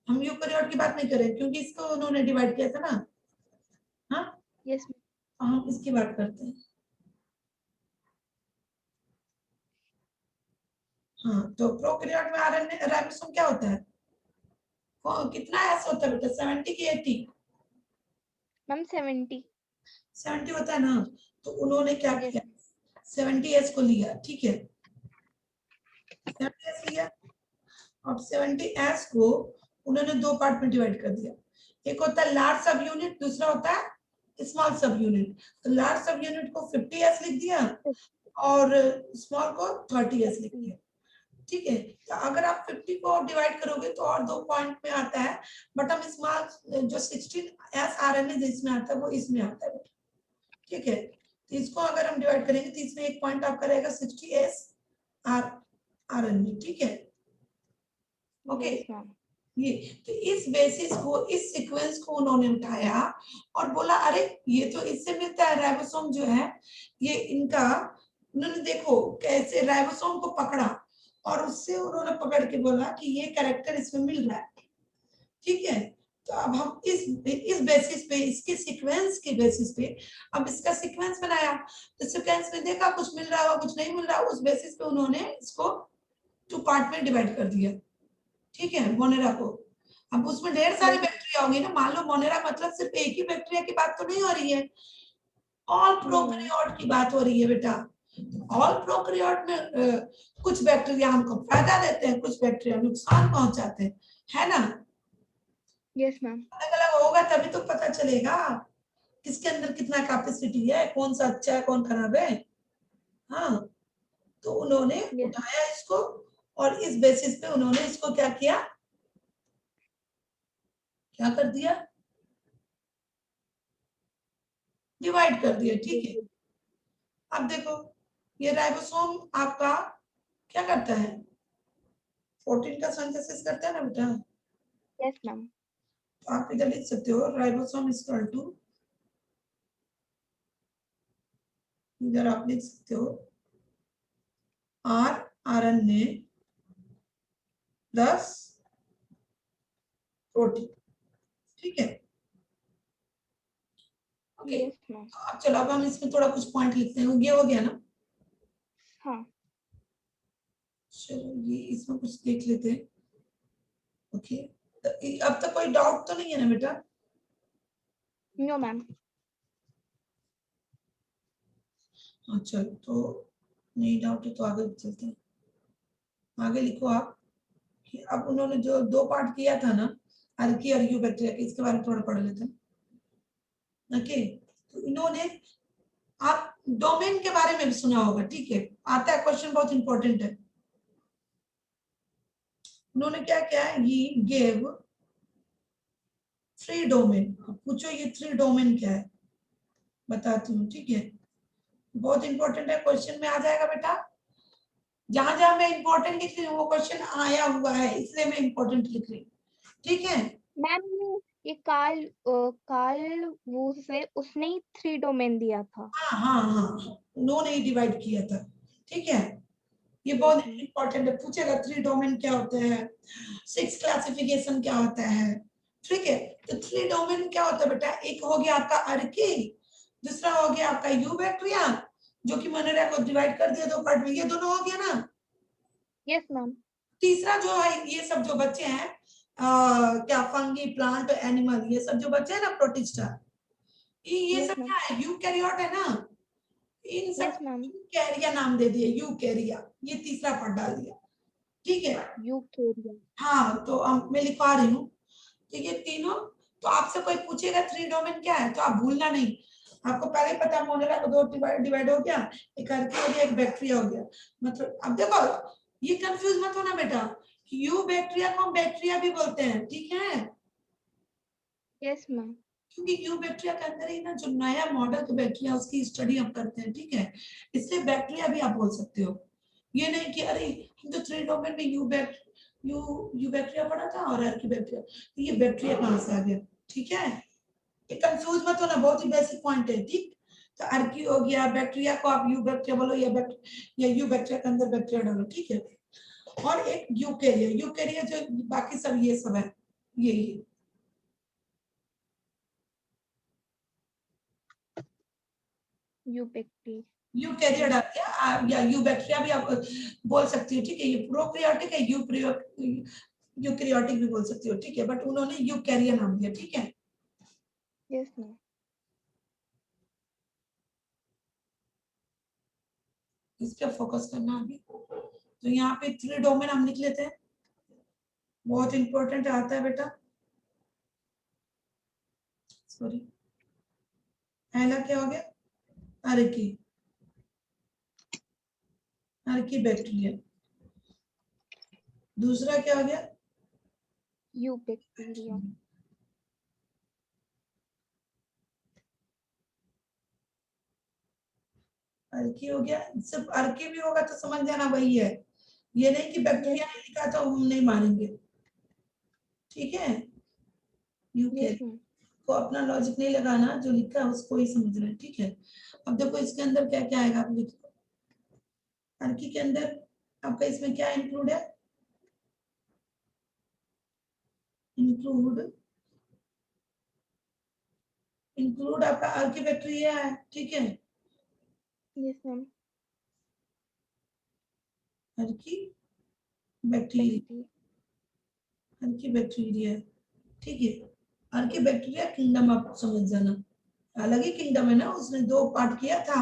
B: हम यूकैरियोट की बात नहीं करें क्योंकि इसको उन्होंने डिवाइड किया था ना। हाँ,
A: यस
B: हम इसकी बात करते हैं। हाँ, तो प्रोकैरियोट में आरएनए राइबोसोम क्या होता है? कितना एस होता है बेटा, 70 की 80?
A: मैम 70।
B: 70 होता है ना। तो उन्होंने क्या
A: यस
B: किया, 70 एस को लिया, ठीक है, 70 एस लिया, और 70 एस को उन्होंने दो पार्ट में डिवाइड कर दिया। एक होता है लार्ज सब यूनिट, दूसरा होता है स्मॉल सब यूनिट। तो लार्ज सब यूनिट को 50 एस लिख दिया और स्मॉल को 30 एस लिख दिया, ठीक है। तो अगर आप 50 को डिवाइड करोगे तो और 2 पॉइंट में आता है, बट हम स्मॉल जो 16 एस आरएनए जिसमें आता है वो इसमें आता है, ठीक है। तो इसको अगर हम डिवाइड करेंगे तो इसमें एक पॉइंट आपका रहेगा 60 एस आरएनए, ठीक है, ओके।
A: Yes ma'am.
B: ये तो इस बेसिस को, इस सीक्वेंस को उन्होंने उठाया और बोला अरे ये तो इससे मिलता है, राइबोसोम जो है ये इनका, उन्होंने देखो कैसे राइबोसोम को पकड़ा और उससे उन्होंने पकड़ के बोला कि ये कैरेक्टर इसमें मिल रहा है, ठीक है। तो अब हम इस बेसिस पे, इसके सीक्वेंस के बेसिस पे अब इसका सीक्वेंस बनाया। तो सीक्वेंस में देखा कुछ मिल रहा होगा कुछ नहीं मिल रहा, उस बेसिस पे उन्होंने इसको 2 पार्ट में डिवाइड कर दिया, ठीक है, मोनेरा को। अब उसमें ढेर सारी बैक्टीरिया होंगी ना, मान लो मोनेरा मतलब सिर्फ एक ही बैक्टीरिया की बात तो नहीं हो रही है, ऑल प्रोकैरियोट की बात हो रही है बेटा। ऑल प्रोकैरियोट में कुछ बैक्टीरिया हमको फायदा देते हैं, कुछ बैक्टीरिया नुकसान पहुंचाते हैं, है ना।
A: Yes ma'am.
B: अलग अलग होगा तभी तो पता चलेगा किसके अंदर कितना कैपेसिटी है, कौन सा अच्छा है कौन खराब है। हाँ, तो उन्होंने
A: यस
B: उठाया इसको और इस बेसिस पे उन्होंने इसको क्या किया, क्या कर दिया, डिवाइड कर दिया, ठीक है। अब देखो ये राइबोसोम आपका क्या करता है, प्रोटीन का सिंथेसिस करता है ना बेटा।
A: Yes ma'am.
B: तो आप इधर लिख सकते हो राइबोसोम इक्वल टू, इधर आप लिख सकते हो आरएनए प्लस प्रोटीन, ठीक है, ओके।
A: Yes ma'am.
B: अब चलो अब हम इसमें थोड़ा कुछ पॉइंट लिखते हैं, ये हो गया ना।
A: हाँ।
B: चलो ये इसमें कुछ देख लेते हैं, ओके। तो अब तक कोई डाउट तो नहीं है ना बेटा?
A: No ma'am.
B: अच्छा तो नहीं डाउट है तो आगे चलते हैं, आगे लिखो आप कि अब उन्होंने जो दो पार्ट किया था ना अर्की और यू बैक्टीरिया के, इसके बारे में थोड़ा पढ़ लेते हैं, ओके। तो इन्होंने, आप डोमेन के बारे में भी सुना होगा, ठीक है, आता है क्वेश्चन, बहुत इंपॉर्टेंट है। उन्होंने क्या किया है, ये गेव 3 डोमेन। पूछो ये 3 डोमेन क्या है, बताती हूँ, ठीक है, बहुत इंपॉर्टेंट है, क्वेश्चन में आ जाएगा बेटा। जहां जहां मैं इंपॉर्टेंट लिख रही हूँ वो क्वेश्चन आया हुआ है, इसलिए मैं इंपॉर्टेंट लिख रही हूँ, ठीक है।
A: मैम ये कार्ल वो से उसने ही 3 डोमेन दिया था।
B: हाँ हाँ हाँ, उन्होंने ही डिवाइड किया था, ठीक है। ये
A: यस
B: बहुत
A: मैम।
B: इंपॉर्टेंट है, पूछेगा 3 डोमेन क्या होते हैं, 6 क्लासिफिकेशन क्या होता है, ठीक है। तो 3 डोमेन क्या होता है बेटा, एक हो गया आपका अर्की, दूसरा हो गया आपका यू बैक्टीरिया जो कि मोनेरा को डिवाइड कर दिया 2 पार्ट में, ये दोनों हो गया ना।
A: Yes ma'am.
B: तीसरा जो है ये सब जो बच्चे हैं क्या फंगी प्लांट एनिमल, ये सब जो बच्चे हैं ना प्रोटिस्टा, ये
A: यस
B: सब
A: मैम।
B: क्या है, यूकैरियोट है ना। इन सब
A: यस मैम।
B: यूकैरिया नाम दे दिया, यूकैरिया, ये तीसरा पार्ट डाल दिया, ठीक है।
A: यूकेरिया।
B: हाँ तो मैं लिखवा रही हूँ, तो ये तीनों, तो आपसे कोई पूछेगा 3 डोमेन क्या है तो आप भूलना नहीं, आपको पहले ही पता मोनेरा को 2 डिवाइड हो गया, एक अर्की हो गया एक बैक्टीरिया हो गया। मतलब अब देखो ये कंफ्यूज मत होना बेटा, यू बैक्टीरिया को हम बैक्टीरिया भी बोलते हैं, ठीक है,
A: यस मैम।
B: क्योंकि यू बैक्टीरिया के अंदर ही ना जो नया मॉडल के बैक्टीरिया उसकी स्टडी हम करते हैं, ठीक है, इसलिए बैक्टीरिया भी आप बोल सकते हो। ये नहीं कि अरे हम तो 3 डोमेन में यू बैक्टीरिया पढ़ा था और अर्की बैक्टीरिया, तो ये बैक्टीरिया कहाँ से आ गया, ठीक है। ये कंफ्यूज मत होना, बहुत ही बेसिक पॉइंट है, ठीक। तो अर्की हो गया, बैक्टीरिया को आप यू बैक्टीरिया बोलो या यू बैक्टीरिया के अंदर बैक्टीरिया डालो, ठीक है। और एक यूकैरिया, यूकैरिया जो बाकी सब ये सब है, ये
A: यूपेक्टी।
B: यूकैरियोट आ गया, या यूबैक्टीरिया भी आप बोल सकती हो, ठीक है। ये प्रोकैरियोटिक है, यूकैरियोटिक भी बोल सकती हो, ठीक है, बट उन्होंने यूकैरिया नाम दिया, ठीक है।
A: Yes ma'am.
B: इस पे फोकस करना अभी। तो यहाँ पे 3 डोमेन हम लिख लेते हैं, बहुत इंपॉर्टेंट आता है बेटा। सॉरी, पहला क्या हो गया, अर्की बैक्टीरिया। दूसरा क्या हो गया,
A: यूबैक्टीरिया।
B: अर्की हो गया। सिर्फ अर्की भी होगा तो समझ जाना वही है, ये नहीं कि बैक्टीरिया नहीं लिखा तो हम नहीं मानेंगे, ठीक है। UK
A: yes ma'am.
B: को अपना लॉजिक नहीं लगाना, जो लिखा है उसको ही समझना है, ठीक है। अब देखो इसके अंदर क्या क्या आएगा, आप लिखो। अर्की के अंदर आपका इसमें क्या इंक्लूड है, इंक्लूड आपका अर्की बैक्टीरिया है, ठीक है।
A: Yes ma'am.
B: Arki bacteria, Arki bacteria, ठीक है। अर्की बैक्टीरिया किंगडम आप समझ जाना, अलग ही किंगडम है ना, उसने 2 पार्ट किया था,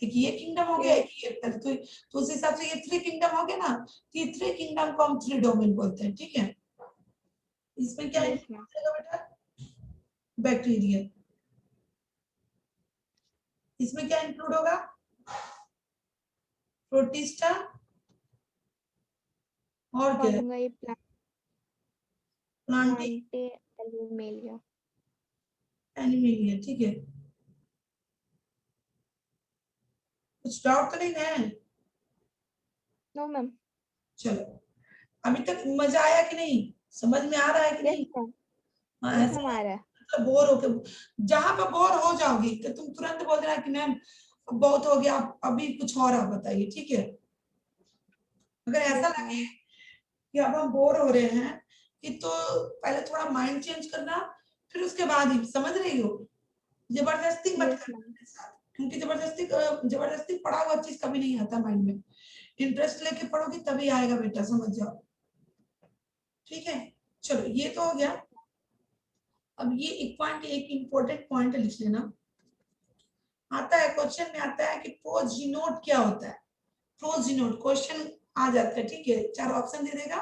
B: एक ये किंगडम हो गया, एक ये, तो उस हिसाब से ये 3 किंगडम हो गया ना, तो ये 3 किंगडम को हम 3 डोमेन बोलते हैं, ठीक है। इसमें क्या
A: यस
B: इंक्लूड
A: मैम।
B: करेगा बेटा, बैक्टीरिया। इसमें क्या इंक्लूड होगा, प्रोटिस्टा, और क्या है,
A: फंगा, ये
B: प्लांटी
A: प्लांटे एलुमेलिया।
B: एनिमेलिया, ठीक है। कुछ डाउट तो नहीं है?
A: No ma'am.
B: चलो, अभी तक मजा आया कि नहीं, समझ में आ रहा है कि
A: यस
B: नहीं?
A: मैम।
B: हाँ,
A: यस
B: ऐसे
A: मैम, आ रहा है।
B: मतलब बोर होके, जहां पर बोर हो जाओगी तो तुम तुरंत बोल देना कि मैम अब बहुत हो गया, अभी कुछ और आप बताइए, ठीक है। अगर ऐसा
A: यस
B: लगे
A: मैम।
B: कि अब हम बोर हो रहे हैं, कि तो पहले थोड़ा माइंड चेंज करना, फिर उसके बाद ही, समझ रही हो, जबरदस्ती मत
A: यस
B: करना
A: मैम।
B: मेरे साथ, क्योंकि जबरदस्ती पढ़ा हुआ चीज कभी नहीं आता माइंड में, इंटरेस्ट लेके पढ़ोगी तभी आएगा बेटा, समझ जाओ, ठीक है। चलो ये तो हो गया। अब ये एक इंपॉर्टेंट पॉइंट लिख लेना, आता है क्वेश्चन में, आता है कि प्रोजीनोड क्या होता है। प्रोजीनोड क्वेश्चन आ जाता है, ठीक है, 4 ऑप्शन दे देगा,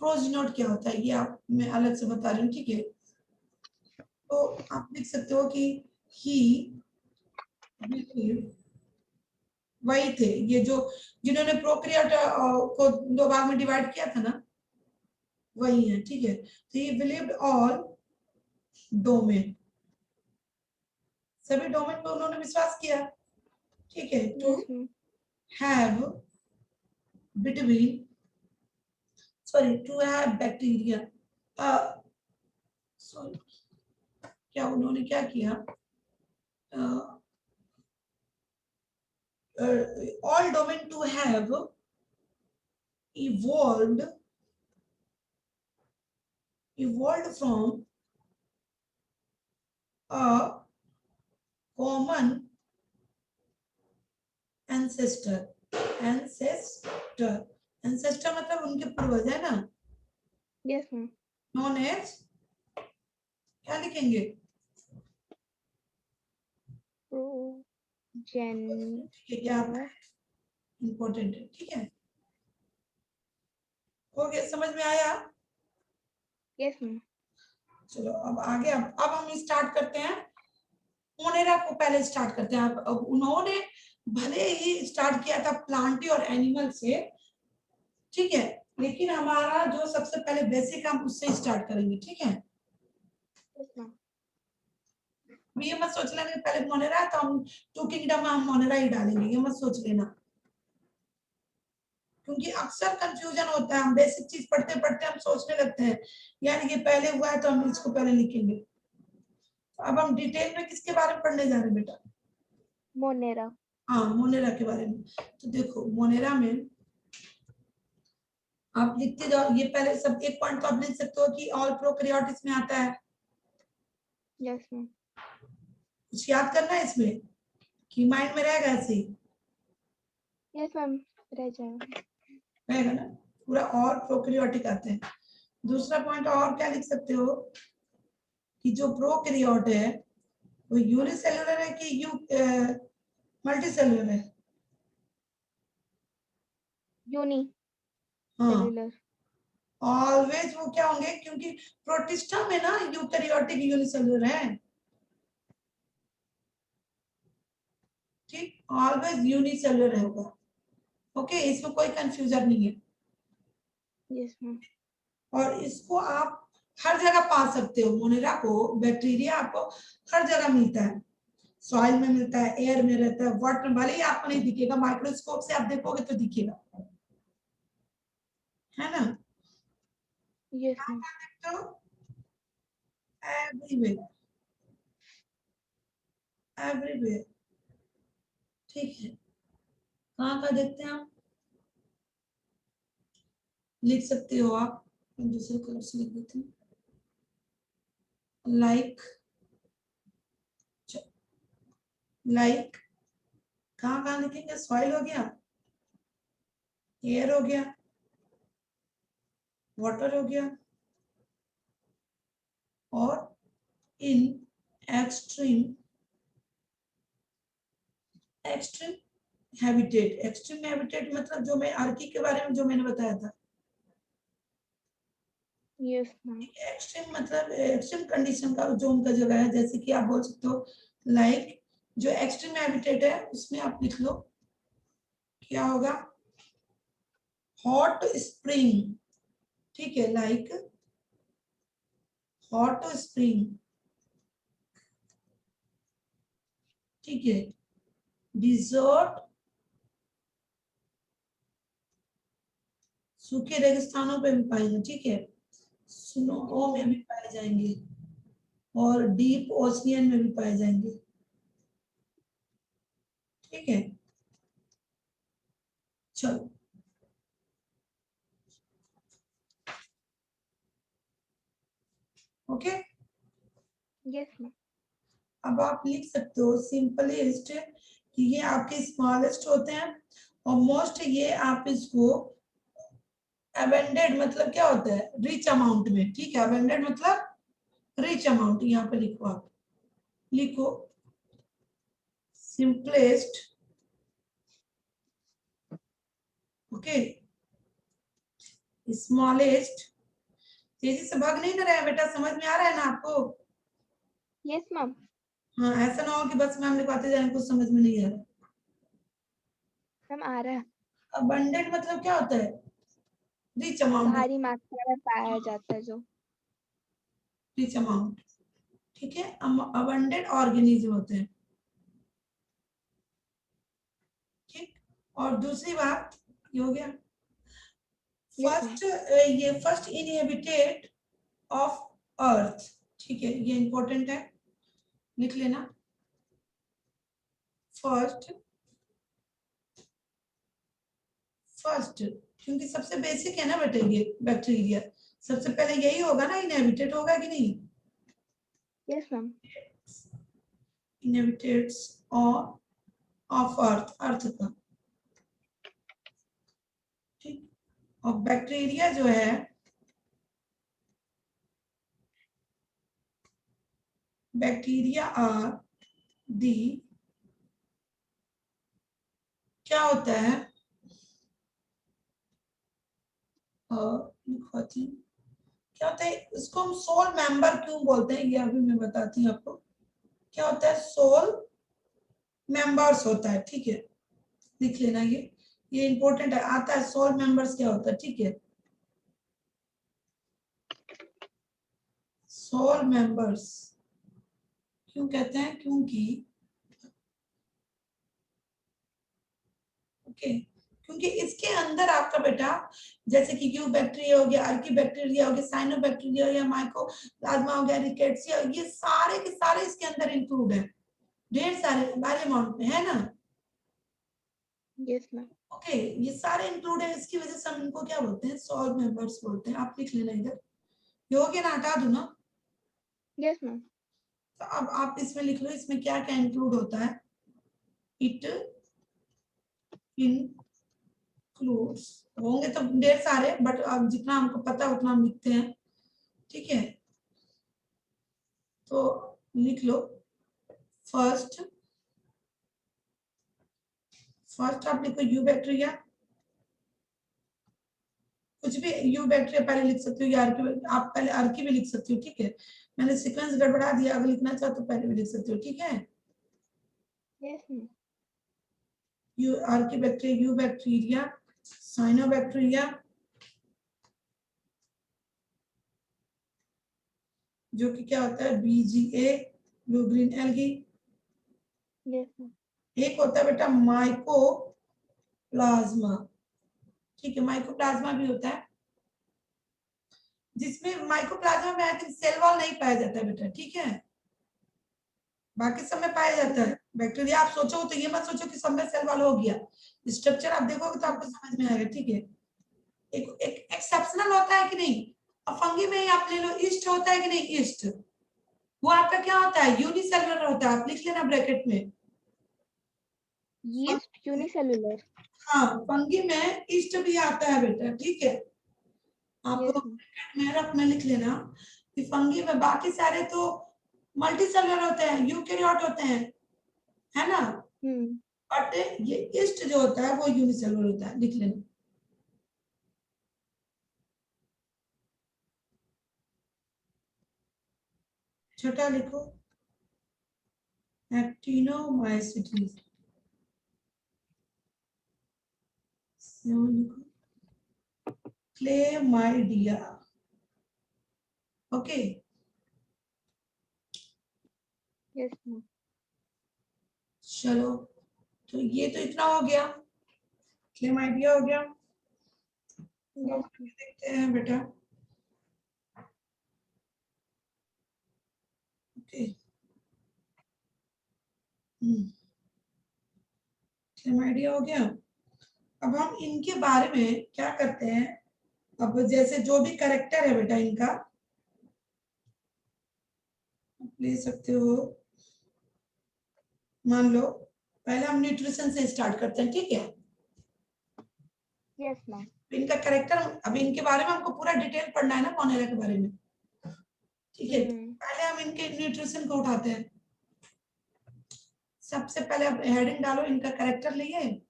B: प्रोजीनोड क्या होता है ये आप, मैं अलग से बता रही हूँ, ठीक है। तो आप लिख सकते हो कि ही वही थे, ये जो जिन्होंने प्रोक्रिएट को 2 भाग में डिवाइड किया था ना, वही है, ठीक है। तो ये बिलीव्ड ऑल डोमेन, सभी डोमेन पे उन्होंने विश्वास किया, ठीक है। Two
A: yes ma'am.
B: Have between, sorry, two have bacteria, sorry, क्या उन्होंने क्या किया, all domain to have evolved from a common ancestor, ancestor मतलब उनके पूर्वज है ना,
A: यस मैम।
B: known as, क्या लिखेंगे,
A: प्रोजेन।
B: ठीक है, क्या आता है, इंपॉर्टेंट है, ठीक है। हो गया, समझ में आया।
A: Yes ma'am.
B: चलो अब आगे, अब हम स्टार्ट करते हैं, मोनेरा को पहले स्टार्ट करते हैं। अब उन्होंने भले ही स्टार्ट किया था प्लांटी और एनिमल से, ठीक है, लेकिन हमारा जो सबसे पहले बेसिक हम उससे स्टार्ट करेंगे, ठीक है।
A: Yes ma'am.
B: ये मत सोच लेना कि पहले मोनेरा है तो हम 2 किंगडम में हम मोनेरा ही डालेंगे, ये मत सोच लेना, क्योंकि अक्सर कंफ्यूजन होता है, हम बेसिक चीज पढ़ते पढ़ते हम सोचने लगते हैं यार ये पहले हुआ है तो हम इसको पहले लिखेंगे। तो अब हम डिटेल में किसके बारे में पढ़ने जा रहे हैं बेटा,
A: मोनेरा।
B: हाँ, मोनेरा के बारे में। तो देखो मोनेरा में आप लिखते जाओ, ये पहले सब एक पॉइंट तो आप लिख सकते हो कि ऑल प्रोकैरियोट्स में आता है,
A: यस मैम।
B: कुछ याद करना है इसमें कि माइंड में रहेगा ऐसे ही।
A: यस मैम, रह जाएगा।
B: रहेगा ना पूरा, और प्रोकैरियोटिक आते हैं। दूसरा पॉइंट और क्या लिख सकते हो कि जो प्रोकैरियोट है वो यूनिसेलुलर है कि मल्टीसेलुलर है?
A: यूनी
B: हाँ,
A: सेल्यूलर।
B: ऑलवेज वो क्या होंगे, क्योंकि प्रोटिस्टा में ना यूकैरियोटिक यूनिसेलुलर है, ठीक, ऑलवेज यूनिसेलुलर होगा। ओके, इसमें कोई कंफ्यूजन नहीं है।
A: Yes ma'am.
B: और इसको आप हर जगह पा सकते हो, मोनेरा को, बैक्टीरिया आपको हर जगह मिलता है, सॉइल में मिलता है, एयर में रहता है, वाटर, भले ही आपको नहीं दिखेगा, माइक्रोस्कोप से आप देखोगे तो दिखेगा, है ना?
A: Yes ma'am.
B: तो एवरीवेयर, एवरीवेयर, ठीक है। कहाँ का देखते हैं आप, लिख सकते हो आप, दूसरे कलर से लिख देते हैं, लाइक, लाइक, कहाँ कहाँ लिखेंगे, सॉइल हो गया, एयर हो गया, वाटर हो गया, और in extreme, extreme habitat, extreme habitat मतलब जो मैं आर्की के बारे में जो मैंने बताया था,
A: यस मैम।
B: एक्सट्रीम मतलब एक्सट्रीम कंडीशन का जो उनका जगह है, जैसे कि आप बोल सकते हो लाइक, जो एक्सट्रीम हैबिटेट है उसमें आप लिख लो क्या होगा, हॉट स्प्रिंग, ठीक है, लाइक हॉट स्प्रिंग, ठीक है, डिजर्ट, सूखे रेगिस्तानों पे भी पाएंगे, ठीक है, स्नो में भी पाए जाएंगे, और डीप ओशियन में भी पाए जाएंगे, ठीक है। चलो, ओके,
A: यस मैम।
B: अब आप लिख सकते हो सिंपलेस्ट कि ये आपके स्मॉलेस्ट होते हैं, और मोस्ट ये आप इसको अबेंडेड मतलब क्या होता है, रिच अमाउंट में, ठीक है, अबेंडेड मतलब रिच अमाउंट, यहाँ पे लिखो, आप लिखो सिंपलेस्ट, ओके, स्मॉलेस्ट, तेजी से भाग नहीं ना रहा है बेटा, समझ में आ रहा है ना आपको?
A: Yes ma'am.
B: हाँ, ऐसा ना हो कि बस मैम लिखवाते जाए, कुछ समझ में नहीं आ रहा।
A: मैम आ रहा है।
B: अबंडेंट मतलब क्या होता है, रिच अमाउंट,
A: भारी मात्रा में पाया जाता है जो।
B: रिच अमाउंट, ठीक है, अबंडेंट ऑर्गेनिज्म होते हैं, ठीक। और दूसरी बात ये हो गया,
A: यस मैम।
B: फर्स्ट, ये फर्स्ट इनहेबिटेट ऑफ अर्थ, ठीक है, ये इंपॉर्टेंट है, लिख लेना, फर्स्ट, फर्स्ट, क्योंकि सबसे बेसिक है ना बेटे ये बैक्टीरिया, सबसे पहले यही होगा ना, इनहेबिटेट होगा कि नहीं,
A: यस मैम।
B: इनहेबिटेट्स ऑफ अर्थ, अर्थ का, ठीक। और बैक्टीरिया जो है, बैक्टीरिया आर दी, क्या होता है, लिखवाती हूँ, क्या होता है इसको हम सोल मेंबर क्यों बोलते हैं, ये अभी मैं बताती हूँ आपको, क्या होता है, सोल मेंबर्स होता है, ठीक है, लिख लेना, ये इंपॉर्टेंट है, आता है सोल मेंबर्स क्या होता है, ठीक है, सोल मेंबर्स क्यों कहते हैं, क्योंकि, ओके, क्योंकि इसके अंदर आपका बेटा, जैसे कि क्यू बैक्टीरिया हो गया, अर्की बैक्टीरिया हो गया, साइनो बैक्टीरिया हो गया, माइकोप्लाज्मा हो गया, रिकेट्सिया, ये सारे के सारे इसके अंदर इंक्लूड है, ढेर सारे भारी अमाउंट में, है ना?
A: Yes ma'am.
B: ओके, ये सारे इंक्लूड है, इसकी वजह से हम इनको क्या बोलते हैं, सॉल मेंबर्स बोलते हैं, आप लिख लेना इधर, ये हो गया ना, हटा दू ना,
A: यस मैम।
B: तो अब आप इसमें लिख लो, इसमें क्या क्या इंक्लूड होता है, इट इंक्लूड्स, होंगे तो ढेर सारे, बट अब जितना हमको पता उतना हम लिखते हैं, ठीक है। तो लिख लो फर्स्ट आप लिखो यू बैक्टीरिया, कुछ भी यू बैक्टीरिया पहले लिख सकते हो, या आप पहले अर्की भी लिख सकते हो, ठीक है। मैंने सीक्वेंस गड़बड़ा दिया, अगर लिखना चाहो तो पहले भी लिख सकते हो, ठीक है।
A: Yes ma'am.
B: You Arki bacteria, you bacteria, cyanobacteria, जो कि क्या होता है BGA, blue green algae.
A: Yes ma'am.
B: एक होता है बेटा माइकोप्लाज्मा, ठीक है, माइकोप्लाज्मा भी होता है, जिसमें माइकोप्लाज्मा में आई थिंक सेल वॉल नहीं पाया जाता है बेटा, ठीक है। बाकी सब में पाया जाता है बैक्टीरिया। आप सोचो तो ये मत सोचो कि सब में सेल वॉल हो गया, स्ट्रक्चर आप देखोगे तो आपको समझ में आएगा, ठीक है। एक एक्सेप्शनल होता है कि नहीं, और फंगी में ही आप ले लो, ईस्ट होता है कि नहीं, ईस्ट वो आपका क्या होता है, यूनिसेलुलर होता है, आप लिख लेना ब्रैकेट में।
A: Yeast unicellular.
B: हाँ, फंगी में ईस्ट भी आता है बेटा, ठीक है। आप
A: यस मैम।
B: ब्रैकेट में रफ में लिख लेना कि फंगी में बाकी सारे तो मल्टीसेलुलर होते हैं, यूकेरियोट होते हैं, है ना। बट ये ईस्ट जो होता है वो यूनिसेलुलर होता है, लिख लेना। छोटा लिखो एक्टिनोमाइसीट्स, लिखो क्लेमाइडिया, ओके।
A: Yes ma'am.
B: चलो, तो ये तो इतना हो गया, क्लेमाइडिया हो गया। अब
A: यस मैम।
B: देखते हैं बेटा, ओके। क्लेमाइडिया हो गया। अब हम इनके बारे में क्या करते हैं, अब जैसे जो भी करेक्टर है बेटा इनका ले सकते हो। मान लो पहले हम न्यूट्रिशन से स्टार्ट करते हैं, ठीक है।
A: Yes ma'am.
B: इनका करेक्टर, अब इनके बारे में हमको पूरा डिटेल पढ़ना है ना कॉर्नेलिया के बारे में, ठीक है। पहले हम इनके न्यूट्रिशन को उठाते हैं। सबसे पहले आप हेडिंग डालो, इनका करेक्टर लिए,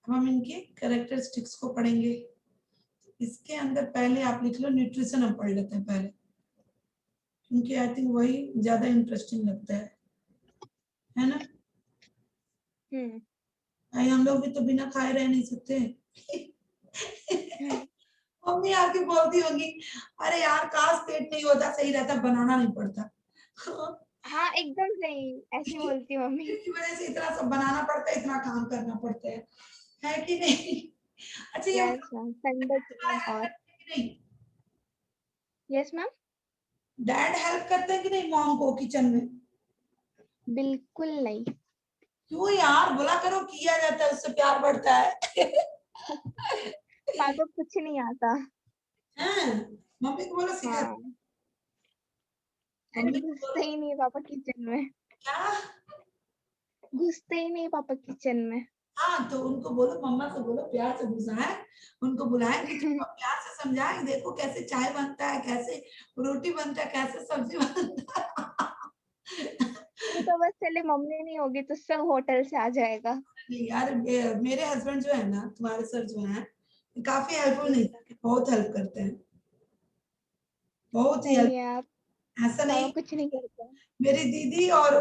B: हम इनके कैरेक्टरिस्टिक्स को पढ़ेंगे। इसके अंदर पहले आप लिख लो न्यूट्रिशन, हम पढ़ लेते हैं पहले, क्योंकि आई थिंक वही ज्यादा इंटरेस्टिंग लगता है ना। भाई हम लोग भी तो बिना खाए रह नहीं सकते। मम्मी आके बोलती होगी, अरे यार काश पेट नहीं होता सही रहता, बनाना नहीं पड़ता।
A: हाँ एकदम सही, ऐसी बोलती मम्मी।
B: इनकी वजह से इतना सब बनाना पड़ता है, इतना काम करना पड़ता है कि नहीं। अच्छा, ये
A: यस मैम, संडे चिकन और।
B: नहीं,
A: यस मैम।
B: डैड हेल्प करते हैं कि नहीं मॉम को किचन में?
A: बिल्कुल नहीं।
B: क्यों यार, बोला करो किया जाता है, उससे प्यार बढ़ता है।
A: पापा कुछ नहीं आता।
B: हाँ, मम्मी को बोलो सिखा।
A: हाँ, अरे
B: मम्मी को
A: घुसते
B: बोलो
A: ही नहीं पापा किचन में।
B: क्या।
A: घुसते ही नहीं पापा किचन में।
B: हाँ, तो उनको बोलो, मम्मा से बोलो प्यार से घुसाए, उनको बुलाएं किचन में, प्यार से समझाएं, देखो कैसे चाय बनता है, कैसे रोटी बनता है, कैसे सब्जी बनता है।
A: ये तो बस चले मम्मी नहीं होगी तो सब होटल से आ जाएगा।
B: यार मेरे हस्बैंड जो है ना, तुम्हारे सर जो है, काफी हेल्पफुल नहीं करते, बहुत हेल्प करते हैं, बहुत ही हेल्प।
A: नहीं यार,
B: ऐसा
A: पापा
B: नहीं,
A: कुछ नहीं करते।
B: मेरी दीदी और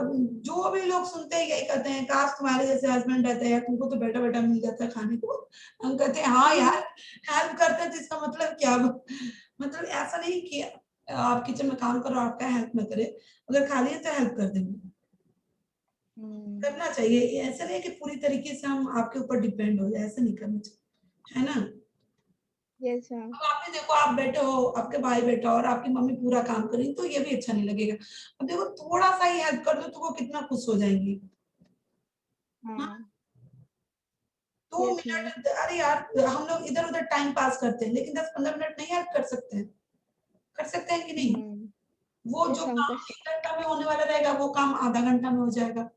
B: जो भी लोग सुनते हैं यही कहते हैं, काश तुम्हारे जैसे हस्बैंड रहते हैं, तुमको तो बैठा बैठा मिल जाता है खाने को। हम कहते हैं हाँ यार, हेल्प करते हैं तो इसका मतलब क्या, मतलब ऐसा नहीं कि आप किचन में काम करो आपका हेल्प ना करे, अगर खाली है तो हेल्प कर देंगे, करना चाहिए। ये ऐसा नहीं है कि पूरी तरीके से हम आपके ऊपर डिपेंड हो जाए, ऐसा नहीं करना चाहिए, है ना।
A: Yes ma'am.
B: अब आपने देखो, आप बैठे हो, आपके भाई बैठा और आपकी मम्मी पूरा काम करेंगी तो ये भी अच्छा नहीं लगेगा। अब देखो थोड़ा सा ही हेल्प कर दो तो वो कितना खुश हो जाएंगी।
A: हाँ।
B: 2
A: यस मैम।
B: मिनट, अरे यार हम लोग इधर उधर टाइम पास करते हैं, लेकिन 10-15 मिनट नहीं हेल्प कर सकते हैं, कर सकते हैं कि नहीं। वो जो काम 1 घंटा में होने वाला रहेगा वो काम आधा घंटा में हो जाएगा,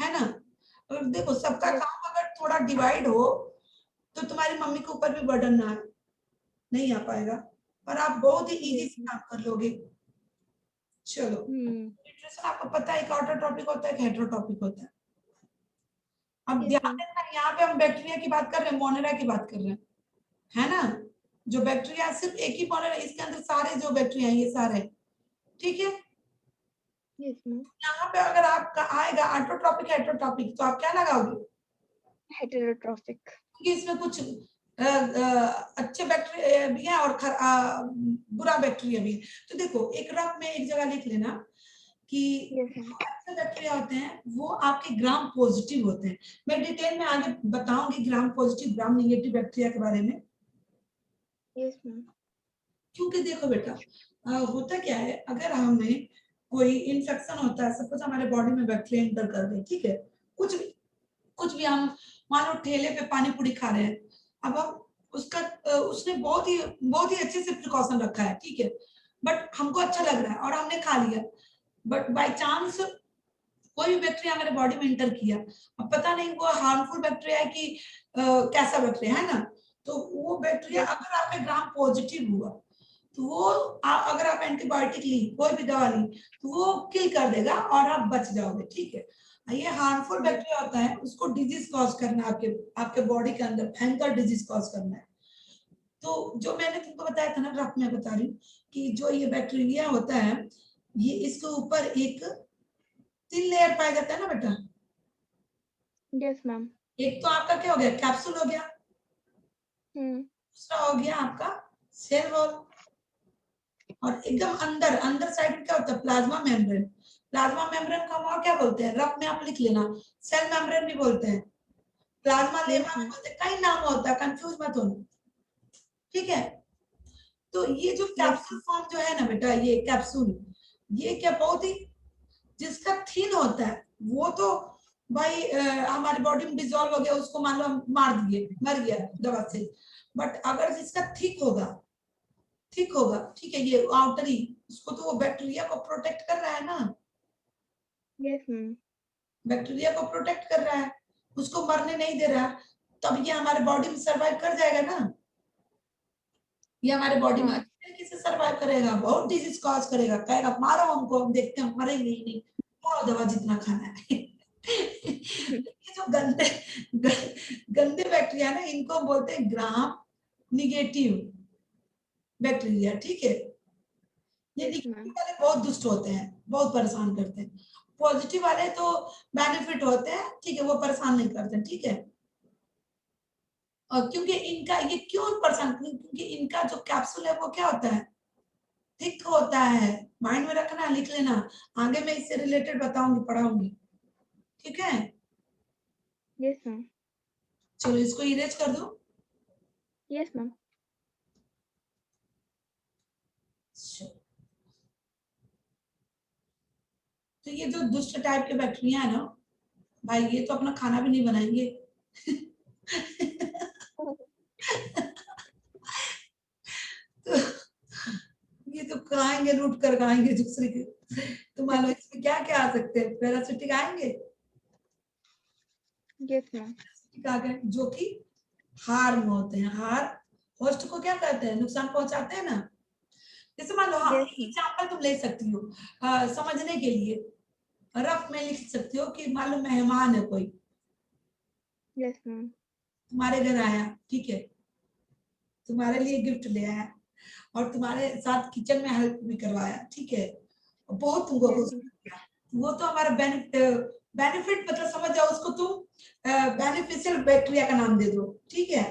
B: है ना। और देखो सबका
A: Yes.
B: काम अगर थोड़ा डिवाइड हो तो तुम्हारी मम्मी के ऊपर भी बर्डन ना नहीं आ पाएगा और आप बहुत ही इजी
A: Yes.
B: से काम कर लोगे। चलो,
A: Hmm.
B: न्यूट्रिशन आपको पता है एक ऑटोट्रॉपिक होता है, एक हेटेरोट्रॉपिक होता है। अब
A: Yes,
B: ध्यान
A: ma'am.
B: देना, यहाँ पे हम बैक्टीरिया की बात कर रहे हैं, मोनेरा की बात कर रहे हैं, है ना। जो बैक्टीरिया सिर्फ एक ही मोनेरा, इसके अंदर सारे जो बैक्टीरिया हैं ये सारे, ठीक है।
A: Yes, ma'am.
B: यहाँ पे अगर आपका आएगा ऑटोट्रॉपिक हेटेरोट्रॉपिक तो आप क्या लगाओगे?
A: Heterotrophic.
B: क्योंकि इसमें कुछ अच्छे बैक्टीरिया भी हैं और बुरा बैक्टीरिया भी है। तो देखो एक रफ में एक जगह लिख लेना कि
A: Yes, ma'am.
B: अच्छे बैक्टीरिया होते हैं वो आपके ग्राम पॉजिटिव होते हैं। मैं डिटेल में आगे बताऊंगी gram positive gram negative bacteria के बारे में।
A: Yes, ma'am.
B: क्योंकि देखो बेटा होता क्या है, अगर हमें कोई इन्फेक्शन होता है, सपोज हमारे बॉडी में बैक्टीरिया एंटर कर गए, ठीक है, कुछ भी हम मान लो ठेले पे पानी पूरी खा रहे हैं, अब हम उसका उसने बहुत ही अच्छे से प्रिकॉशन रखा है, ठीक है, बट हमको अच्छा लग रहा है और हमने खा लिया, बट बाय चांस कोई भी बैक्टीरिया हमारे बॉडी में एंटर किया, अब पता नहीं वो हार्मफुल बैक्टीरिया है कि कैसा बैक्टीरिया है ना, तो वो बैक्टीरिया अगर आपके ग्राम पॉजिटिव हुआ तो वो अगर आप एंटीबायोटिक ली, कोई भी दवा ली, तो वो किल कर देगा और आप बच जाओगे, ठीक है। ये हार्मफुल बैक्टीरिया होता है, उसको डिजीज कॉज करना है, आपके बॉडी के अंदर भयंकर डिजीज कॉज करना है। तो जो मैंने तुमको बताया था ना, रफ में बता रही हूँ कि जो ये बैक्टीरिया होता है, ये इसके ऊपर एक 3 लेयर पाया जाता है ना बेटा।
A: Yes, ma'am.
B: एक तो आपका क्या हो गया, कैप्सूल हो गया, दूसरा हो गया आपका सेल वॉल, और एकदम अंदर साइड में क्या होता है, प्लाज्मा मेम्ब्रेन। प्लाज्मा मेम्ब्रेन को हम और क्या बोलते हैं, रफ में आप लिख लेना, सेल मेम्ब्रेन भी बोलते हैं, प्लाज्मा लेमा भी बोलते हैं, कई नाम होता है, कंफ्यूज मत होना, ठीक है। तो ये जो कैप्सूल फॉर्म जो है ना बेटा, ये कैप्सूल, ये क्या बहुत ही जिसका थिन होता है वो तो भाई हमारी बॉडी में डिजोल्व हो गया, उसको मान लो हम मार दिए, मर गया दवा से, बट अगर जिसका थिक होगा, ठीक है, ये आउटरी, उसको तो वो बैक्टीरिया को प्रोटेक्ट कर रहा है ना,
A: Yes, ma'am.
B: बैक्टीरिया को प्रोटेक्ट कर रहा है, उसको मरने नहीं दे रहा, तब ये हमारे बॉडी में सर्वाइव कर जाएगा ना, ये हमारे बॉडी में
A: हाँ.
B: अच्छे तरीके से सर्वाइव करेगा, बहुत डिजीज कॉज करेगा, कहेगा मारो हमको, हम देखते हैं मरेंगे नहीं, खाओ दवा जितना खाना है। ये जो गंदे बैक्टीरिया ना, इनको बोलते हैं ग्राम निगेटिव बैक्टीरिया, ठीक है। ये
A: Yes,
B: निगेटिव
A: ma'am.
B: वाले बहुत दुष्ट होते हैं, बहुत परेशान करते हैं, पॉजिटिव वाले तो बेनिफिट होते हैं, ठीक है, वो परेशान नहीं करते, ठीक है। और क्योंकि इनका ये क्यों परेशान, क्योंकि इनका जो कैप्सूल है वो क्या होता है, थिक होता है, माइंड में रखना, लिख लेना, आगे मैं इससे रिलेटेड बताऊंगी, पढ़ाऊंगी, ठीक है।
A: Yes, ma'am.
B: चलो इसको इरेज कर दो।
A: Yes, ma'am.
B: तो ये जो दुष्ट टाइप के बैक्टीरिया है ना भाई, ये तो अपना खाना भी नहीं बनाएंगे। तो ये तो खाएंगे, लूट कर खाएंगे दूसरे के, तो मान लो इसमें क्या क्या आ सकते हैं, पैरासिटिक आएंगे,
A: Yes, ma'am.
B: आ गए जो कि हार्म होते हैं, होस्ट को क्या कहते हैं, नुकसान पहुंचाते हैं ना। जैसे मान लो, हाँ
A: Yes, ma'am.
B: एग्जाम्पल तुम ले सकती हो समझने के लिए, रफ में लिख सकती हो कि मान लो मेहमान है कोई
A: Yes, ma'am.
B: तुम्हारे घर आया, ठीक है, तुम्हारे लिए गिफ्ट ले आया और तुम्हारे साथ किचन में हेल्प भी करवाया, ठीक है, और बहुत तुमको
A: Yes,
B: खुश
A: ma'am.
B: किया, वो तो हमारा बेनिफिट मतलब समझ जाओ उसको तुम बेनिफिशियल बैक्टीरिया का नाम दे दो, ठीक है।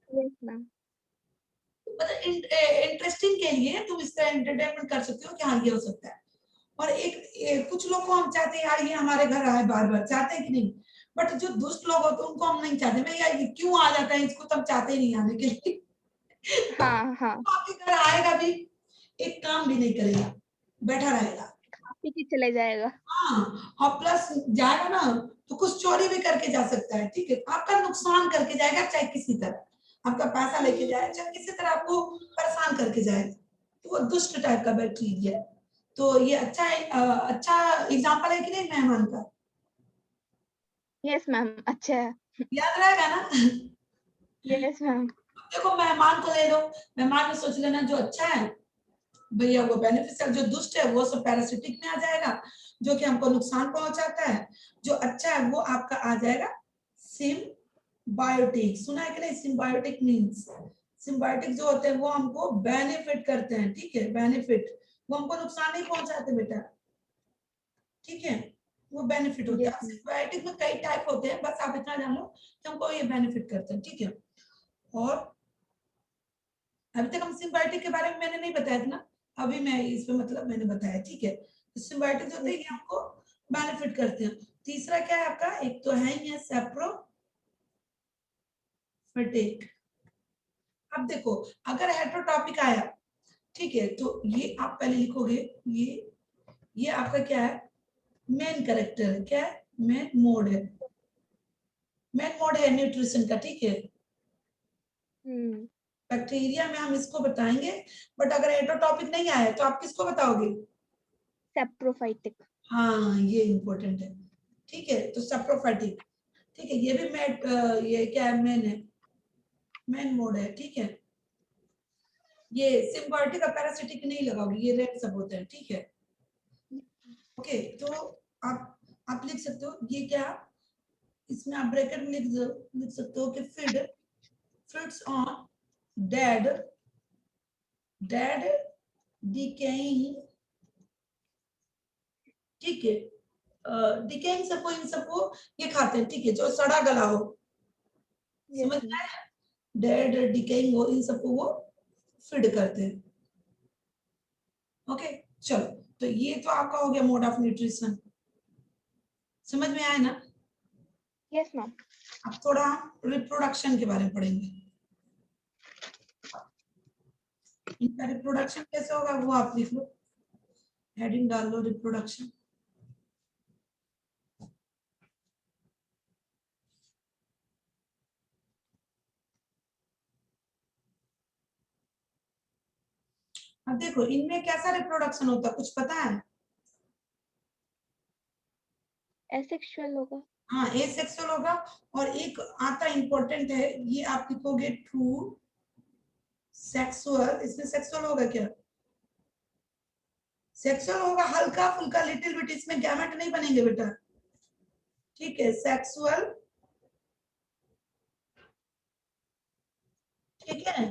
A: Yes, ma'am.
B: मतलब इंटरेस्टिंग के लिए तुम इस तरह एंटरटेनमेंट कर सकते हो कि हाँ ये हो सकता है। और कुछ लोग को हम चाहते हैं यार ये हमारे घर आए बार बार, चाहते हैं कि नहीं, बट जो दुष्ट लोग होते हैं उनको हम नहीं चाहते, मैं यार ये क्यों आ जाता है, इसको तो हम चाहते ही नहीं आने के लिए। तो
A: हाँ, हाँ.
B: आपके घर आएगा भी, एक काम भी नहीं करेगा, बैठा रहेगा,
A: पी के चले जाएगा.
B: हाँ, और प्लस जाएगा ना तो कुछ चोरी भी करके जा सकता है, ठीक है, आपका नुकसान करके जाएगा, चाहे किसी तरह आपका पैसा लेके जाए, चाहे किसी तरह आपको परेशान करके जाए, तो वो दुष्ट टाइप का बैक्टीरिया है। तो ये अच्छा एग्जाम्पल है कि नहीं मेहमान का?
A: यस मैम, अच्छा है।
B: याद रहेगा ना?
A: Yes ma'am.
B: देखो मेहमान को ले लो, मेहमान में सोच लेना जो अच्छा है भैया वो बेनिफिशियल, जो दुष्ट है वो सब पैरासिटिक में आ जाएगा, जो कि हमको नुकसान पहुंचाता है। जो अच्छा है वो आपका आ जाएगा सिम्बायोटिक। सुना है कि नहीं? सिम्बायोटिक मीन्स, सिम्बायोटिक जो होते हैं वो हमको बेनिफिट करते हैं, ठीक है, बेनिफिट, वो हमको नुकसान नहीं पहुंचाते बेटा, ठीक है, वो बेनिफिट होता
A: यस
B: है।
A: मैम।
B: सिम्बायोटिक में कई टाइप होते हैं, बस आप इतना जान लो कि हमको ये बेनिफिट करते हैं, ठीक है। और अभी तक हम सिम्बायोटिक के बारे में मैंने नहीं बताया था ना, अभी मैं इस पे मतलब मैंने बताया, ठीक है। तो सिम्बायोटिक जो होते हैं ये हमको बेनिफिट करते हैं। तीसरा क्या है आपका? एक तो है ये सेप्रोफिटिक। अब देखो अगर हेटेरोटॉपिक आया, ठीक है, तो ये आप पहले लिखोगे, ये आपका क्या है? मेन कैरेक्टर है, क्या है? मेन मोड है, मेन मोड है न्यूट्रिशन का, ठीक है। बैक्टीरिया में हम इसको बताएंगे, बट अगर हेटेरोटॉपिक नहीं आया तो आप किसको बताओगे?
A: सेप्रोफाइटिक।
B: हाँ ये इंपॉर्टेंट है, ठीक है। तो सेप्रोफाइटिक, ठीक है, ये भी मेन, ये क्या है? मेन है, मेन मोड है, ठीक है। ये सिम्बायोटिक और पैरासिटिक नहीं लगाओगे, ये रेड सब होते हैं, ठीक है। ओके, तो आप लिख सकते हो ये क्या, इसमें आप ब्रैकेट में लिख सकते हो कि feeds on dead dead decaying, ठीक है, डिकेइंग सबको, इन सबको ये खाते हैं, ठीक है, जो सड़ा गला हो,
A: यस
B: समझ
A: मैम।
B: में? डेड डिकेइंग हो, इन सबको वो फीड करते हैं। ओके, चलो, तो ये तो आपका हो गया मोड ऑफ न्यूट्रिशन, समझ में आया ना?
A: Yes ma'am.
B: अब थोड़ा हम रिप्रोडक्शन के बारे में पढ़ेंगे। इनका रिप्रोडक्शन कैसे होगा वो आप लिख लो, हेडिंग डाल लो रिप्रोडक्शन। अब देखो इनमें कैसा रिप्रोडक्शन होता है, कुछ पता है?
A: एसेक्सुअल होगा।
B: हाँ एसेक्सुअल होगा, और एक आता इंपॉर्टेंट है, ये आप लिखोगे ट्रू सेक्सुअल। इसमें सेक्सुअल होगा क्या? सेक्सुअल होगा हल्का फुल्का, लिटिल बिट, इसमें गैमेट नहीं बनेंगे बेटा, ठीक है, सेक्सुअल, ठीक है।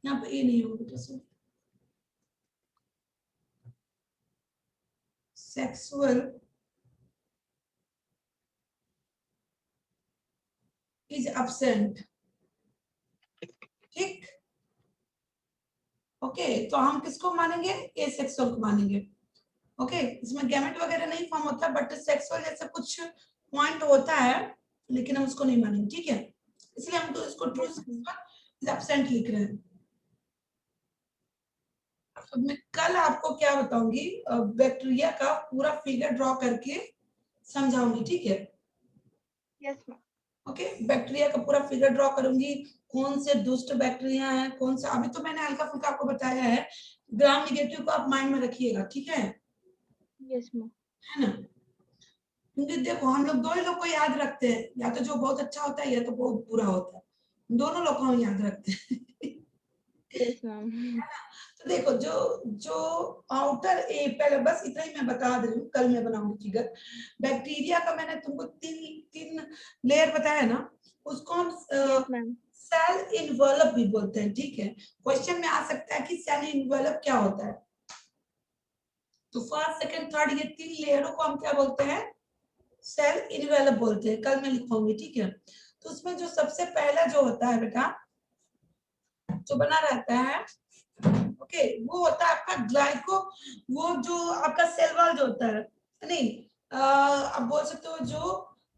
B: यहाँ पे ए नहीं होगा बेटा, सॉरी, सेक्सुअल इज absent, ठीक। ओके, तो हम किसको मानेंगे? एसेक्सुअल को मानेंगे। ओके, इसमें गैमेट वगैरह नहीं फॉर्म होता, बट सेक्सुअल जैसा कुछ पॉइंट होता है, लेकिन हम उसको नहीं मानेंगे, ठीक है। इसलिए हम तो इसको true
A: yes ma'am.
B: Sexual is absent लिख रहे हैं। अब मैं कल आपको क्या बताऊंगी, बैक्टीरिया का पूरा फिगर ड्रॉ करके समझाऊंगी, ठीक है।
A: Yes ma'am.
B: ओके, बैक्टीरिया का पूरा फिगर ड्रॉ करूंगी, कौन से दुष्ट बैक्टीरिया हैं, कौन सा, अभी तो मैंने हल्का फुल्का आपको बताया है, ग्राम निगेटिव को आप माइंड में रखिएगा, ठीक है
A: यस मैम।
B: ना? क्योंकि देखो हम लोग दो ही लोग को याद रखते हैं, या तो जो बहुत अच्छा होता है या तो बहुत बुरा होता है, दोनों लोग को हम याद रखते हैं।
A: Yes ma'am.
B: तो देखो जो जो आउटर ए, पहले बस इतना ही मैं बता दे रही हूँ, कल मैं बनाऊंगी फिगर। बैक्टीरिया का मैंने तुमको तीन तीन लेयर बताया ना, उसको हम
A: यस मैम।
B: सेल इनवलप भी बोलते हैं, ठीक है। क्वेश्चन में आ सकता है कि सेल इनवलप क्या होता है, तो फर्स्ट सेकंड थर्ड ये तीन लेयरों को हम क्या बोलते हैं? सेल इनवेलप बोलते हैं, कल मैं लिखूंगी, ठीक है। तो उसमें जो सबसे पहला जो होता है बेटा, जो बना रहता है, ओके, वो होता है आपका ग्लाइको, वो जो आपका सेल वॉल जो होता है, नहीं, आप बोल सकते हो जो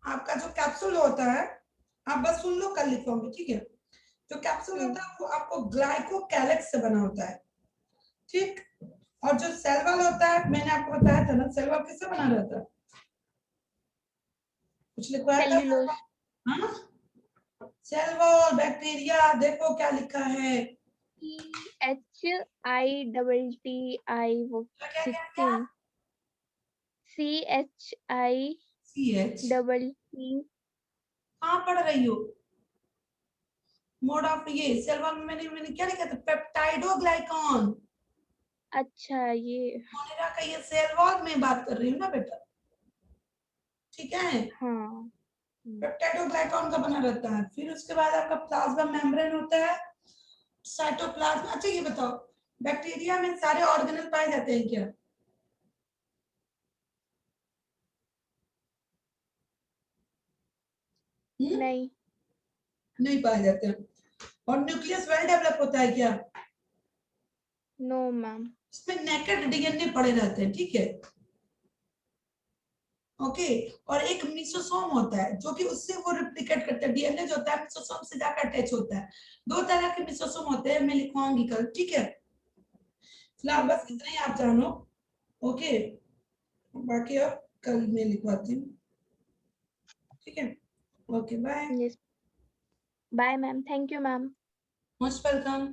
B: आपका जो कैप्सूल होता है, आप बस सुन लो, कल लिखूंगी, ठीक है। जो कैप्सूल होता है वो आपको ग्लाइको कैलेक्स से बना होता है, ठीक। और जो सेल वॉल होता है, मैंने आपको बताया था ना, सेल वॉल किससे बना रहता है? कुछ लिखवाया था सेल
A: सेल्यूलोज।
B: वॉल, हाँ? सेल वॉल बैक्टीरिया, देखो क्या लिखा है,
A: HITTI वो
B: क्या क्या क्या क्या
A: 16। CHI
B: CH
A: double T
B: कहाँ पढ़ रही हो? मोड ऑफ ये सेल वॉल में मैंने क्या लिखा था? पेप्टाइडोग्लाइकॉन।
A: अच्छा ये
B: मोनेरा का ये सेल वॉल में बात कर रही हूँ ना बेटा, ठीक है?
A: हाँ
B: पेप्टाइडोग्लाइकॉन का बना रहता है। फिर उसके बाद आपका प्लाज्मा मेम्ब्रेन होता है, साइटोप्लाज्म। अच्छा ये बताओ, बैक्टीरिया में सारे ऑर्गेनल पाए जाते हैं क्या?
A: नहीं
B: नहीं पाए जाते हैं। और न्यूक्लियस वेल डेवलप होता है क्या?
A: नो मैम
B: इसमें नेकेड डीएनए पड़े रहते हैं, ठीक है? ओके। और एक मिसोसोम होता है जो कि उससे वो रिप्लिकेट करता है। डीएनए जो होता है मिसोसोम से जाकर अटैच होता है। दो तरह के मिसोसोम होते हैं, मैं लिखवाऊंगी कल, ठीक है? फिलहाल बस इतना ही आप जानो, ओके? बाकी अब कल मैं लिखवाती हूँ, ठीक है? Okay bye.
A: Yes bye ma'am thank you ma'am
B: most welcome.